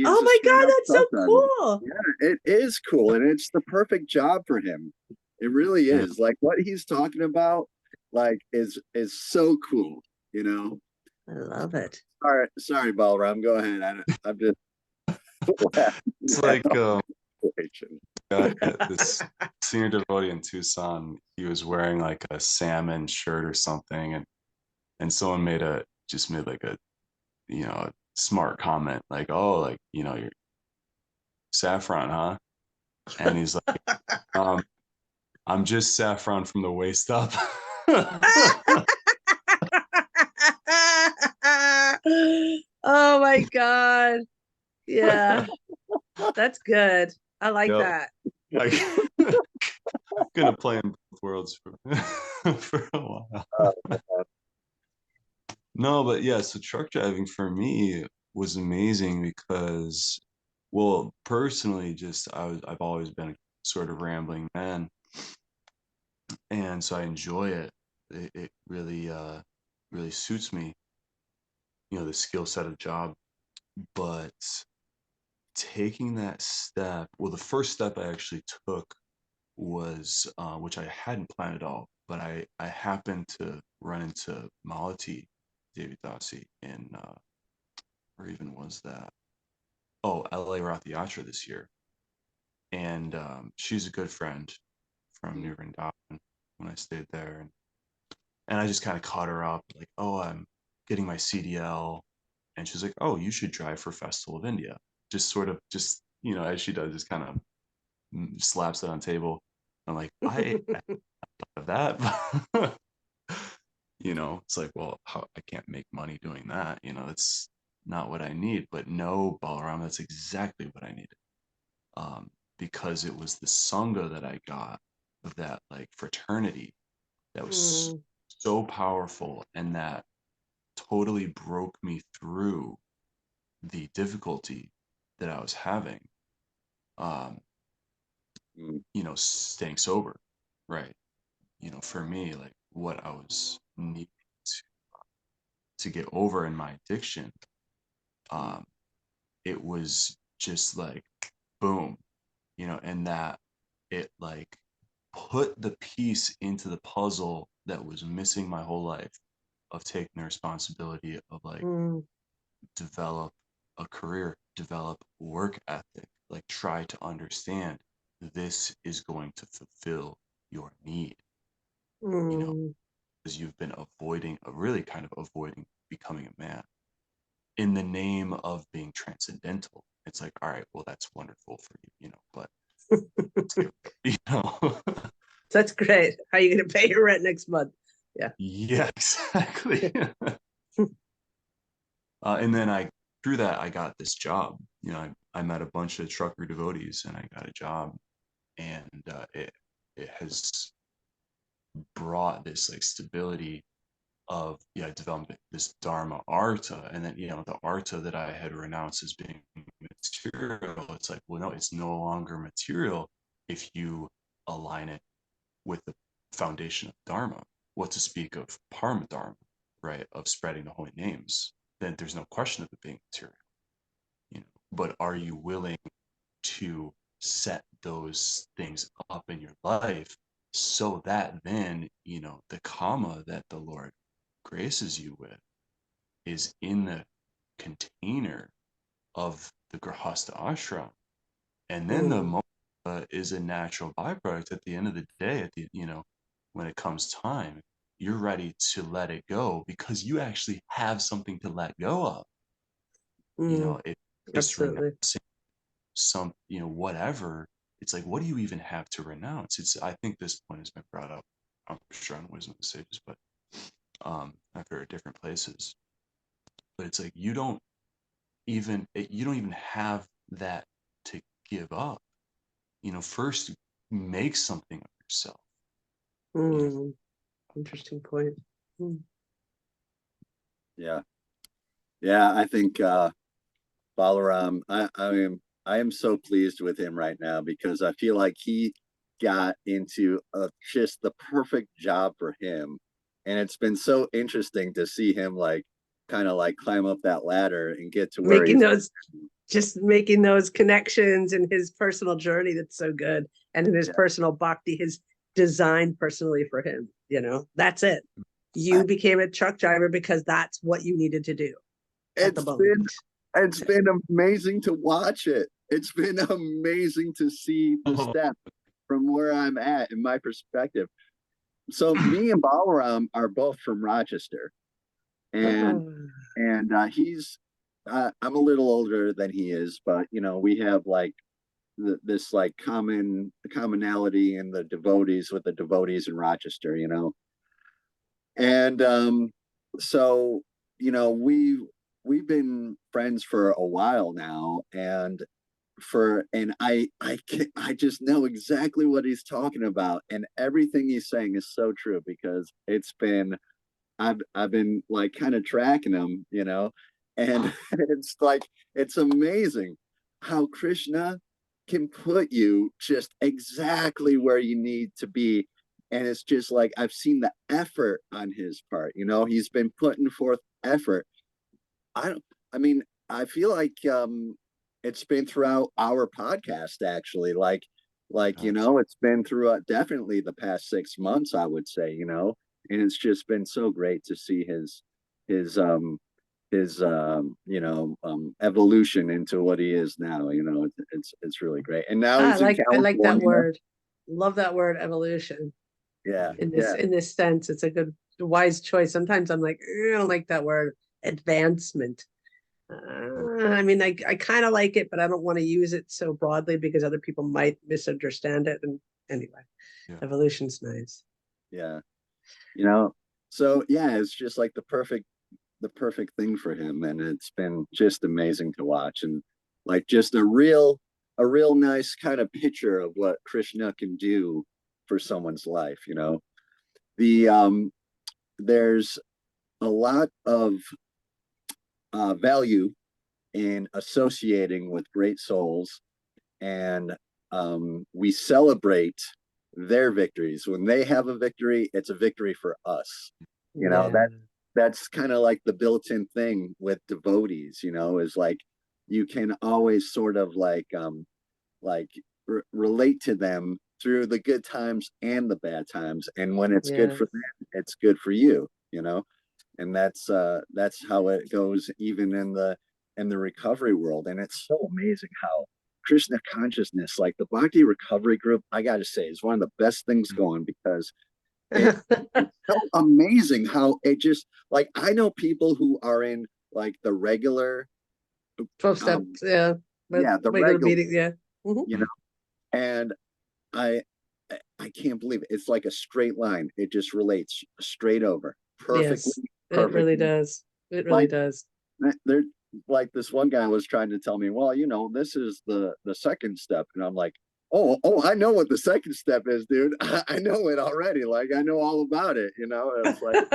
Oh my God, that's so cool. Yeah, it is cool, and it's the perfect job for him. It really is. Like what he's talking about, like is so cool. I love it. Sorry, Balram. Go ahead. I'm just. It's like this senior devotee in Tucson. He was wearing like a salmon shirt or something, and someone made like a a smart comment like, oh, like you're saffron, huh? And he's like, I'm just saffron from the waist up. Oh my God. Yeah. That's good. I like that. I'm gonna play in both worlds for a while. No, but yeah, so truck driving for me was amazing because, well, personally, just I've always been a sort of rambling man, and so I enjoy it. It really really suits me, the skill set of the job. But taking that step, well, the first step I actually took was, which I hadn't planned at all, but I happened to run into Malati Devidasi in, where even was that? Oh, LA Rath Yatra this year. And she's a good friend from New Vrindavan. when I stayed there. And I just kind of caught her up, like, oh, I'm getting my CDL. And she's like, oh, you should drive for Festival of India. Just sort of, just, you know, as she does, just kind of slaps it on the table. I'm like, I have that. You know, it's like, well, I can't make money doing that. You know, it's not what I need. But no, Balaram, that's exactly what I needed. Because it was the Sangha that I got, of that like fraternity, that was so powerful, and that totally broke me through the difficulty that I was having. You know, staying sober, right? You know, for me, like what I was needing to get over in my addiction, it was just like boom, you know, and that it like put the piece into the puzzle that was missing my whole life, of taking the responsibility of like develop a career, develop work ethic, like try to understand this is going to fulfill your need, you know, because you've been really kind of avoiding becoming a man in the name of being transcendental. It's like, all right, well, that's wonderful for you, you know, but you know. That's great. How are you going to pay your rent next month? Yeah. Yeah, exactly. And then through that, I got this job. You know, I met a bunch of trucker devotees, and I got a job, and it has brought this like stability of, yeah, development, this Dharma arta. And then, you know, the arta that I had renounced as being material, it's like, well, no, it's no longer material if you align it with the foundation of Dharma. What to speak of Parama Dharma, right? Of spreading the holy names. Then there's no question of it being material, you know. But are you willing to set those things up in your life so that then, you know, the karma that the Lord graces you with is in the container of the Grahastha ashram, and then the moksha is a natural byproduct at the end of the day. At the, you know, when it comes time, you're ready to let it go because you actually have something to let go of. You know, it's just renouncing some, you know, whatever. It's like, what do you even have to renounce? I think this point has been brought up, I'm sure, on Wisdom of the Sages, but I've heard different places. But it's like you don't even have that to give up. You know, first make something of yourself. You know? Interesting point. Yeah. I think Balaram, I am so pleased with him right now, because I feel like he got into just the perfect job for him. And it's been so interesting to see him like kind of like climb up that ladder and get to where making those connections in his personal journey. That's so good. And in his personal bhakti, his design personally for him, you know, that's it. You became a truck driver because that's what you needed to do. It's been amazing to watch it. It's been amazing to see the step from where I'm at in my perspective. So me and Balaram are both from Rochester, and he's I'm a little older than he is, but you know, we have like this like commonality in the devotees with the devotees in Rochester, you know. And so, you know, we've been friends for a while now, and I just know exactly what he's talking about, and everything he's saying is so true, because I've been like kind of tracking him, you know, and it's like, it's amazing how Krishna can put you just exactly where you need to be. And it's just like, I've seen the effort on his part, you know, he's been putting forth effort. I mean, I feel like it's been throughout our podcast, actually, like, you know, it's been throughout definitely the past 6 months, I would say, you know. And it's just been so great to see his you know, evolution into what he is now. You know, it's really great. And now he's in California. I like that word. Love that word, evolution. Yeah. in Yeah. this sense. It's a good, wise choice. Sometimes I'm like, I don't like that word, advancement. I mean, I kind of like it, but I don't want to use it so broadly because other people might misunderstand it. And anyway, Yeah. evolution's nice. Yeah. You know, so yeah, it's just like the perfect thing for him. And it's been just amazing to watch, and like just a real nice kind of picture of what Krishna can do for someone's life. You know, there's a lot of value in associating with great souls, and we celebrate their victories. When they have a victory, it's a victory for us. You know, Yeah. that's kind of like the built-in thing with devotees, you know, is like you can always sort of like relate to them through the good times and the bad times, and when it's good for them, it's good for you, you know. And that's how it goes even in the recovery world. And it's so amazing how Krishna consciousness, like the Bhakti Recovery Group, I gotta say, is one of the best things going, because it's so amazing how it just, like, I know people who are in like the regular 12 steps, yeah. the Regular regular, meeting, yeah. Mhm. you know, and I I can't believe it. It's like a straight line. It just relates straight over perfectly. Yes, it really Perfectly. does. It really Like, does. they're like, this one guy was trying to tell me, well, you know, this is the second step, and I'm like, oh, I know what the second step is, dude. I know it already. Like, I know all about it. You know, it's like,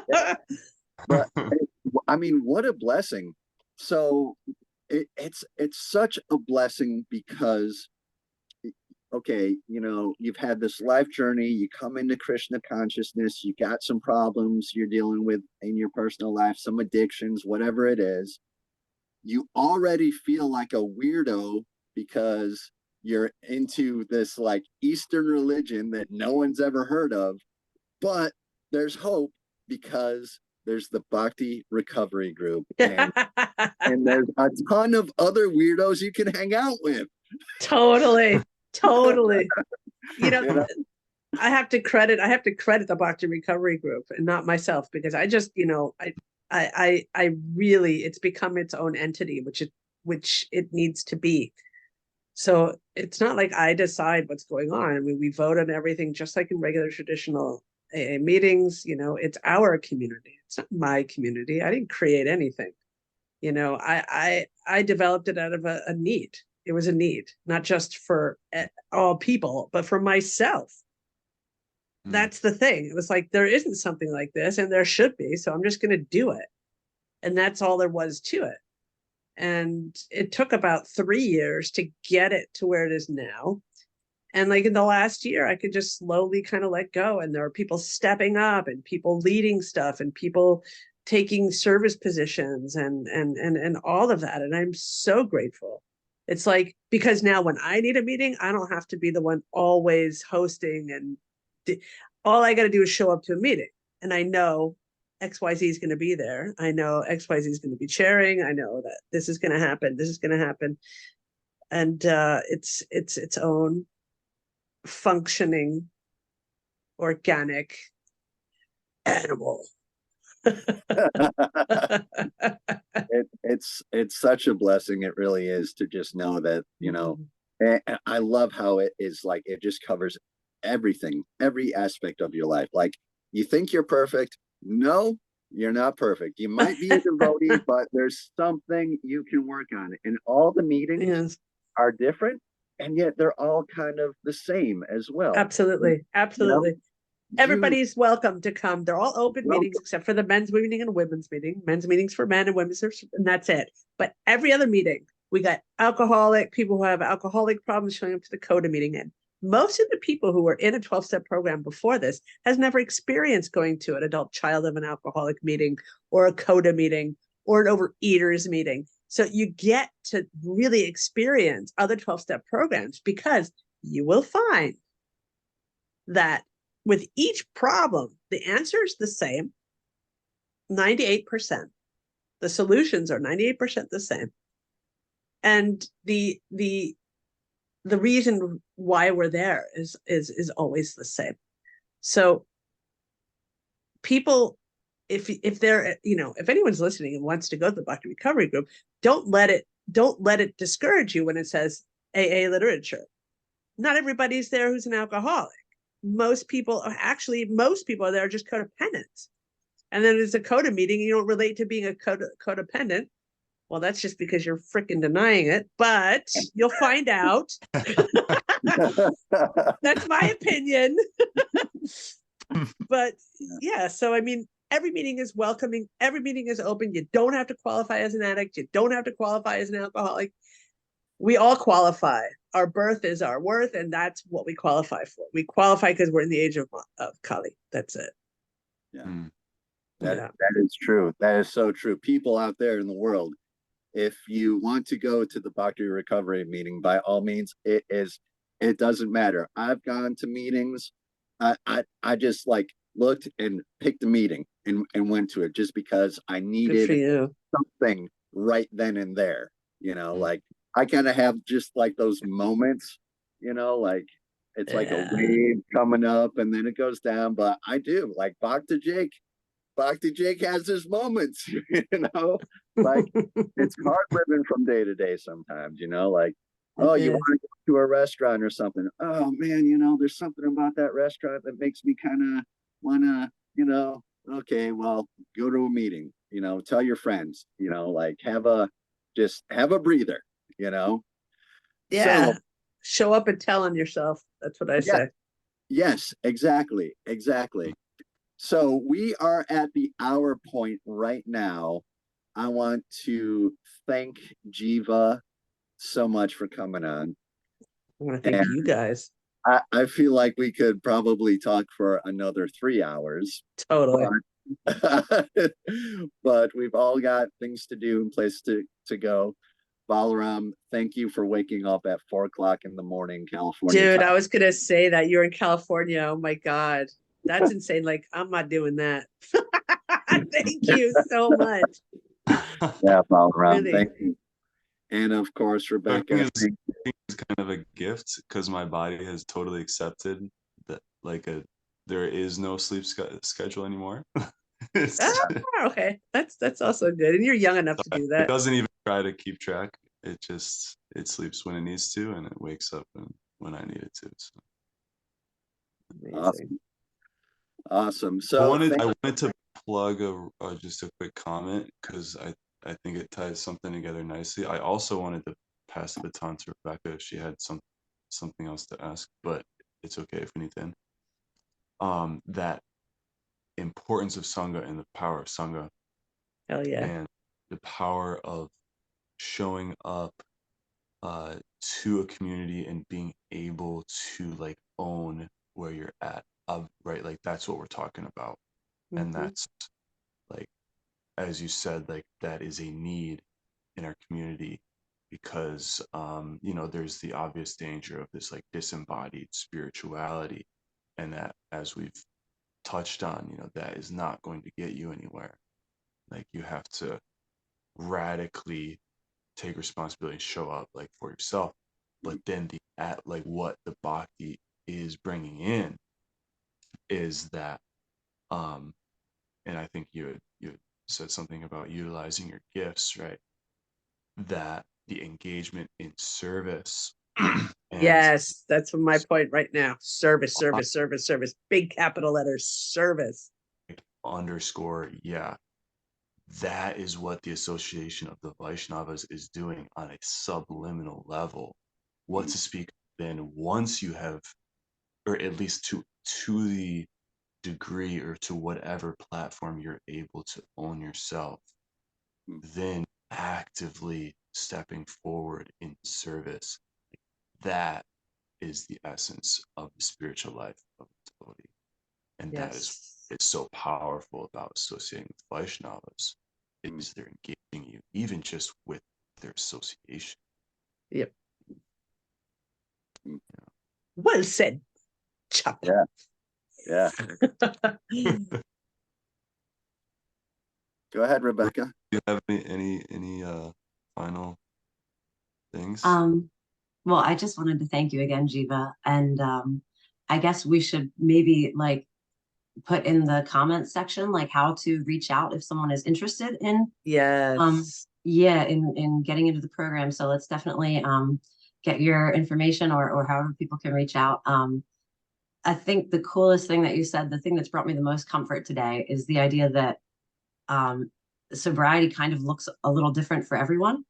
yeah. But I mean, what a blessing. So it's such a blessing because, okay, you know, you've had this life journey, you come into Krishna consciousness, you got some problems you're dealing with in your personal life, some addictions, whatever it is. You already feel like a weirdo because you're into this like Eastern religion that no one's ever heard of. But there's hope because there's the Bhakti Recovery Group, and there's a ton of other weirdos you can hang out with. Totally. You know, You know? I have to credit the Bhakti Recovery Group and not myself, because I just, you know, I really, it's become its own entity, which it needs to be. So it's not like I decide what's going on. I mean, we vote on everything just like in regular traditional AA meetings. You know, it's our community. It's not my community. I didn't create anything. You know, I developed it out of a need. It was a need, not just for all people, but for myself. That's the thing. It was like, there isn't something like this, and there should be. So I'm just going to do it. And that's all there was to it. And it took about 3 years to get it to where it is now. And like in the last year, I could just slowly kind of let go. And there are people stepping up and people leading stuff and people taking service positions and all of that. And I'm so grateful. It's like, because now when I need a meeting, I don't have to be the one always hosting, and all I got to do is show up to a meeting, and I know XYZ is going to be there. I know XYZ is going to be chairing. I know that this is going to happen. This is going to happen. And it's its own functioning, organic animal. It's such a blessing. It really is, to just know that, you know, and I love how it is like, it just covers everything, every aspect of your life. Like, you think you're perfect. No, you're not perfect. You might be a devotee, but there's something you can work on. And all the meetings Yes, are different, and yet they're all kind of the same as well. absolutely. Absolutely. You Everybody's welcome to come. They're all open Welcome. meetings except for the men's meeting and women's meeting. Men's meetings for men and women's, and that's it. But every other meeting, we got people who have alcoholic problems showing up to the CODA meeting. And most of the people who were in a 12-step program before this has never experienced going to an adult child of an alcoholic meeting or a CODA meeting or an overeaters meeting. So you get to really experience other 12-step programs, because you will find that with each problem, the answer is the same, 98%. The solutions are 98% the same. And the reason why we're there is always the same. So people, if they're, if anyone's listening and wants to go to the Bhakti Recovery Group, don't let it discourage you when it says AA literature. Not everybody's there who's an alcoholic. Most people are there are just codependents. And then there's a coda meeting, you don't relate to being a codependent. Well, that's just because you're freaking denying it, but you'll find out. That's my opinion. But yeah, so I mean, every meeting is welcoming, every meeting is open. You don't have to qualify as an addict, you don't have to qualify as an alcoholic. We all qualify. Our birth is our worth, and that's what we qualify for. We qualify because we're in the age of Kali. That's it. Yeah. Yeah. That is true. That is so true. People out there in the world, if you want to go to the Bhakti Recovery meeting, by all means, it doesn't matter. I've gone to meetings. I just like looked and picked a meeting and went to it just because I needed something right then and there. Like I kind of have just like those moments, like it's like a wave coming up and then it goes down. But I do like Bhakti Jake has his moments, like it's hard living from day to day sometimes, like, oh, you want to go to a restaurant or something. Oh man, there's something about that restaurant that makes me kind of want to, okay, well, go to a meeting, tell your friends, like have a breather, Yeah. So, show up and tell on yourself. That's what I say. Yes, exactly. So we are at the hour point right now. I want to thank Jiva so much for coming on. I want to thank you guys. I feel like we could probably talk for another 3 hours. Totally. But we've all got things to do and places to go. Balaram, thank you for waking up at 4 o'clock in the morning, California. Dude, I was going to say that you're in California. Oh my God. That's insane. Like, I'm not doing that. Thank you so much. Yeah, Balaram, really. Thank you. And of course, Rebecca. It's kind of a gift because my body has totally accepted that there is no sleep schedule anymore. Okay. That's also good. And you're young enough to do that. It doesn't even try to keep track. It sleeps when it needs to and it wakes up when I need it to. So. Awesome. So I wanted to plug just a quick comment because I think it ties something together nicely. I also wanted to pass the baton to Rebecca if she had something else to ask, but it's okay if we need to end. That importance of Sangha and the power of Sangha. Hell yeah. And the power of showing up to a community and being able to like own where you're at, right? Like that's what we're talking about. Mm-hmm. And that's like, as you said, like that is a need in our community because, there's the obvious danger of this like disembodied spirituality. And that, as we've touched on, that is not going to get you anywhere. Like you have to radically take responsibility and show up like for yourself. But then what the Bhakti is bringing in is that, and I think you said something about utilizing your gifts, right? That the engagement in service. Yes, that's my point right now. Service, big capital letters, service. Underscore, yeah. That is what the association of the Vaishnavas is doing on a subliminal level. What to speak then once you have, or at least to the degree or to whatever platform you're able to own yourself, then actively stepping forward in service. That is the essence of the spiritual life of the devotee. And that is it's so powerful about associating with Vaishnavas is they're engaging you even just with their association. Yep. Well said, Chap. Yeah. Go ahead, Rebecca. Do you have any final things? Well, I just wanted to thank you again, Jiva. And I guess we should maybe like put in the comments section, like how to reach out if someone is interested in Yes. yeah, in getting into the program. So let's definitely get your information or however people can reach out. I think the coolest thing that you said, the thing that's brought me the most comfort today is the idea that sobriety kind of looks a little different for everyone.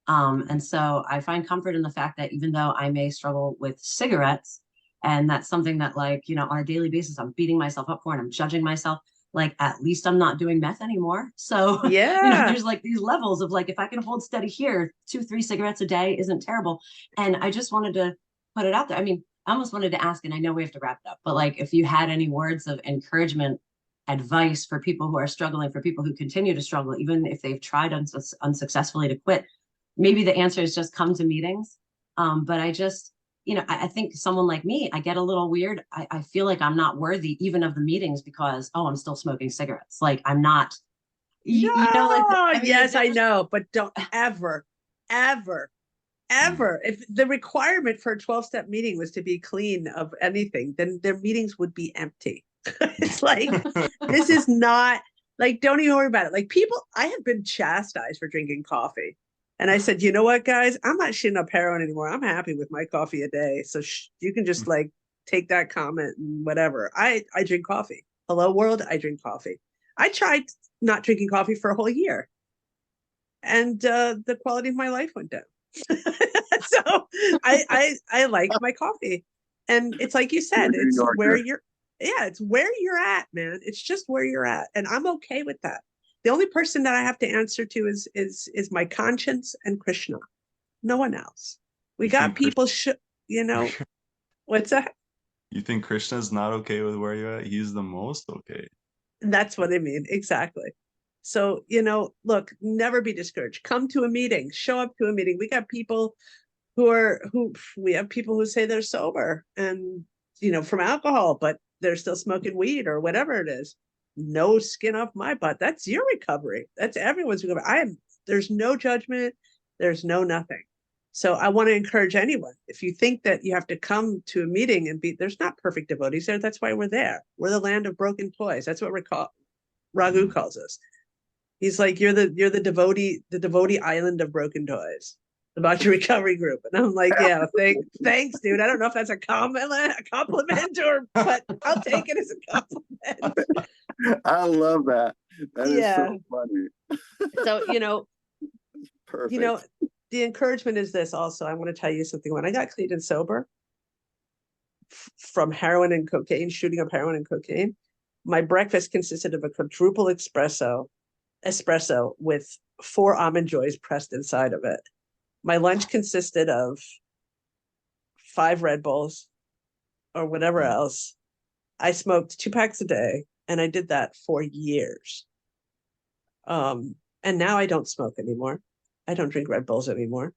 And so I find comfort in the fact that even though I may struggle with cigarettes, and that's something that, like, you know, on a daily basis, I'm beating myself up for and I'm judging myself, like, at least I'm not doing meth anymore. So, you know, Yeah. there's like these levels of like, if I can hold steady here, 2-3 cigarettes a day isn't terrible. And I just wanted to put it out there. I mean, I almost wanted to ask, and I know we have to wrap it up, but like, if you had any words of encouragement, advice for people who are struggling, for people who continue to struggle, even if they've tried unsuccessfully to quit, maybe the answer is just come to meetings. But I just, you know, I think someone like me, I get a little weird. I feel like I'm not worthy even of the meetings because, oh, I'm still smoking cigarettes. Like I'm not, you know, like, No, I mean, yes, I know, but don't ever, ever, ever. If the requirement for a 12-step meeting was to be clean of anything, then their meetings would be empty. It's like, this is not like, don't even worry about it. Like people, I have been chastised for drinking coffee. And I said, you know what, guys, I'm not shitting up heroin anymore. I'm happy with my coffee a day. So you can just like take that comment and whatever. I drink coffee. Hello world, I drink coffee. I tried not drinking coffee for a whole year. And the quality of my life went down. So I like my coffee. And it's like you said, it's where you're, yeah, it's where you're at, man. It's just where you're at. And I'm okay with that. The only person that I have to answer to is my conscience and Krishna. No one else. We You got think people, you know, what's that? You think Krishna's not okay with where you're at? He's the most okay. That's what I mean. Exactly. So, you know, look, never be discouraged. Come to a meeting, show up to a meeting. We got people we have people who say they're sober and, you know, from alcohol, but they're still smoking weed or whatever it is. No skin off my butt. That's your recovery. That's everyone's recovery. There's no judgment. There's no nothing. So I want to encourage anyone. If you think that you have to come to a meeting and there's not perfect devotees there. That's why we're there. We're the land of broken toys. That's what Raghu calls us. He's like, you're the devotee island of broken toys, the Bhakti Recovery Group. And I'm like, yeah, thanks, dude. I don't know if that's a compliment or, but I'll take it as a compliment. I love that. That is Yeah. so funny. So, you know, Perfect. the encouragement is this also. I want to tell you something. When I got clean and sober from heroin and cocaine, shooting up heroin and cocaine, my breakfast consisted of a quadruple espresso with 4 almond joys pressed inside of it. My lunch consisted of 5 Red Bulls or whatever else. I smoked 2 packs a day, and I did that for years. And now I don't smoke anymore. I don't drink Red Bulls anymore.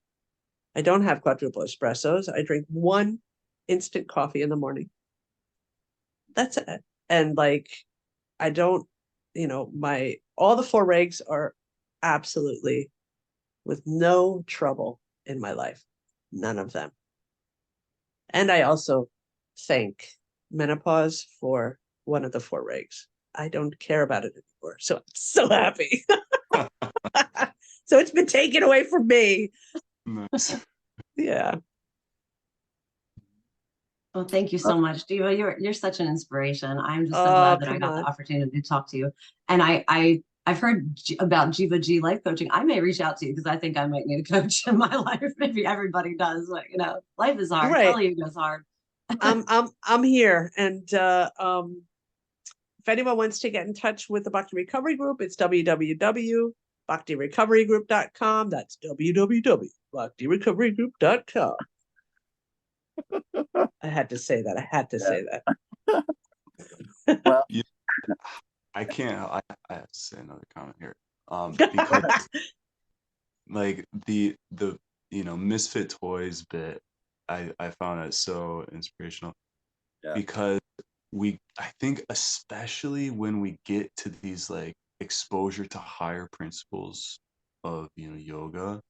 I don't have quadruple espressos. I drink 1 instant coffee in the morning. That's it. And like, I don't, you know, all the 4 regs are absolutely with no trouble in my life. None of them. And I also thank menopause for one of the 4 regs. I don't care about it anymore. So I'm so happy. So it's been taken away from me. Nice. Yeah. well, thank you so much, Jiva. You're such an inspiration. I'm just so glad that I got the opportunity to talk to you. And I've heard about Jiva G life coaching. I may reach out to you because I think I might need a coach in my life. Maybe everybody does, but you know, life is hard. Right. Telling you is hard. I'm here. And if anyone wants to get in touch with the Bhakti Recovery Group, it's www.bhaktirecoverygroup.com. That's www.bhaktirecoverygroup.com. I had to say that. Say that. Well, I can't. I have to say another comment here. Because like the misfit toys bit, I found it so inspirational. Yeah. Because I think especially when we get to these like exposure to higher principles of yoga,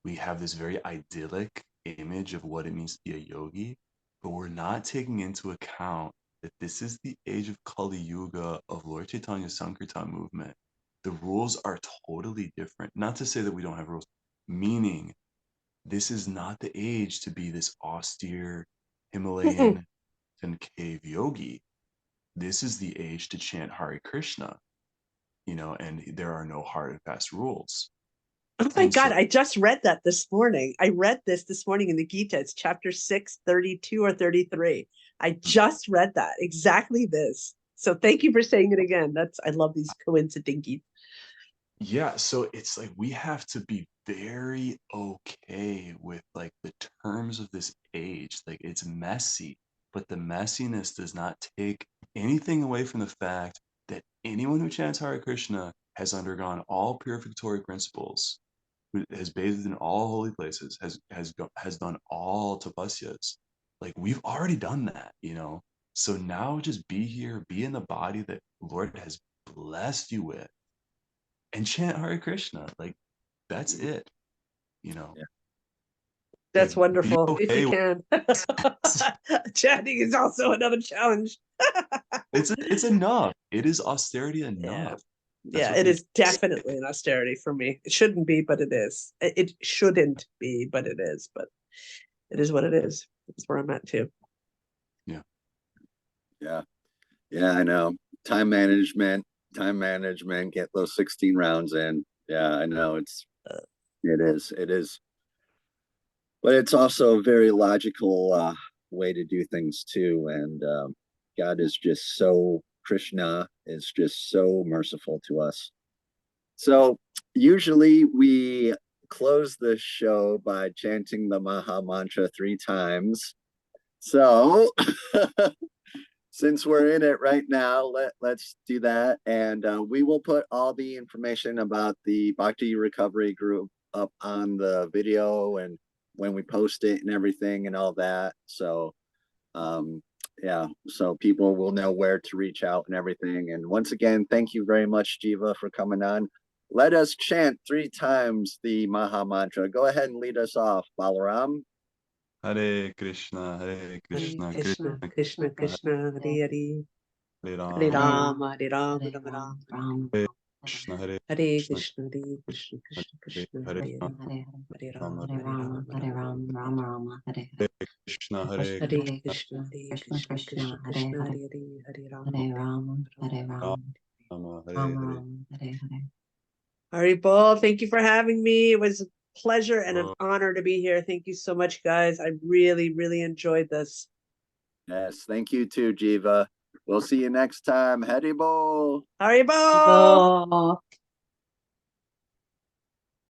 we have this very idyllic image of what it means to be a yogi, but we're not taking into account that this is the age of Kali Yuga of Lord Chaitanya Sankirtan movement. The rules are totally different. Not to say that we don't have rules, meaning this is not the age to be this austere Himalayan and cave yogi. This is the age to chant Hare Krishna, and there are no hard and fast rules. Oh my And God, so, I just read that this morning. I read this morning in the Gita. It's chapter 6, 32 or 33. I just read that, exactly this. So thank you for saying it again. I love these coincidences. yeah, so it's like we have to be very okay with like the terms of this age. Like it's messy, but the messiness does not take anything away from the fact that anyone who chants Hare Krishna has undergone all purificatory principles, who has bathed in all holy places, has done all tapasyas. Like we've already done that, So now just be here, be in the body that Lord has blessed you with, and chant Hare Krishna. Like that's it, Yeah. That's Like be wonderful. If you okay with can. Chanting is also another challenge. it's enough. It is austerity Yeah. enough. That's Yeah, what it the is definitely an austerity for me. It shouldn't be, but it is. It shouldn't be, but it is. But it is what it is. That's where I'm at too. Yeah. I know. Time management, get those 16 rounds in. Yeah, I know it is. But it's also a very logical way to do things too. And God is just Krishna is just so merciful to us. So usually we close the show by chanting the Maha Mantra 3 times. So since we're in it right now, let's do that. And we will put all the information about the Bhakti Recovery Group up on the video and when we post it and everything and all that. So, so people will know where to reach out and everything. And once again, thank you very much, Jiva, for coming on. Let us chant 3 times the Maha Mantra. Go ahead and lead us off, Balaram. Hare Krishna, Hare Krishna, Krishna, Krishna Krishna, Krishna, Hare Hare. Hare Hare Rama, Rama, Hare Rama, Rama Rama. Hare Krishna, Hare Hare Krishna, Krishna, Hare Krishna, Krishna Krishna, Hare Hare Rama, Hare. Hare Rama, Hare Hare Rama, Rama Rama. Hare Krishna, Hare Hare Krishna, Krishna, Hare Krishna, Krishna Krishna, Hare Hare. Hare Rama, Hare Rama, Rama Rama, Hare Hare. Rama. Haribol, thank you for having me. It was a pleasure and an Oh, honor to be here. Thank you so much, guys. I really, really enjoyed this. Yes, thank you too, Jiva. We'll see you next time. Haribol. Haribol! Oh.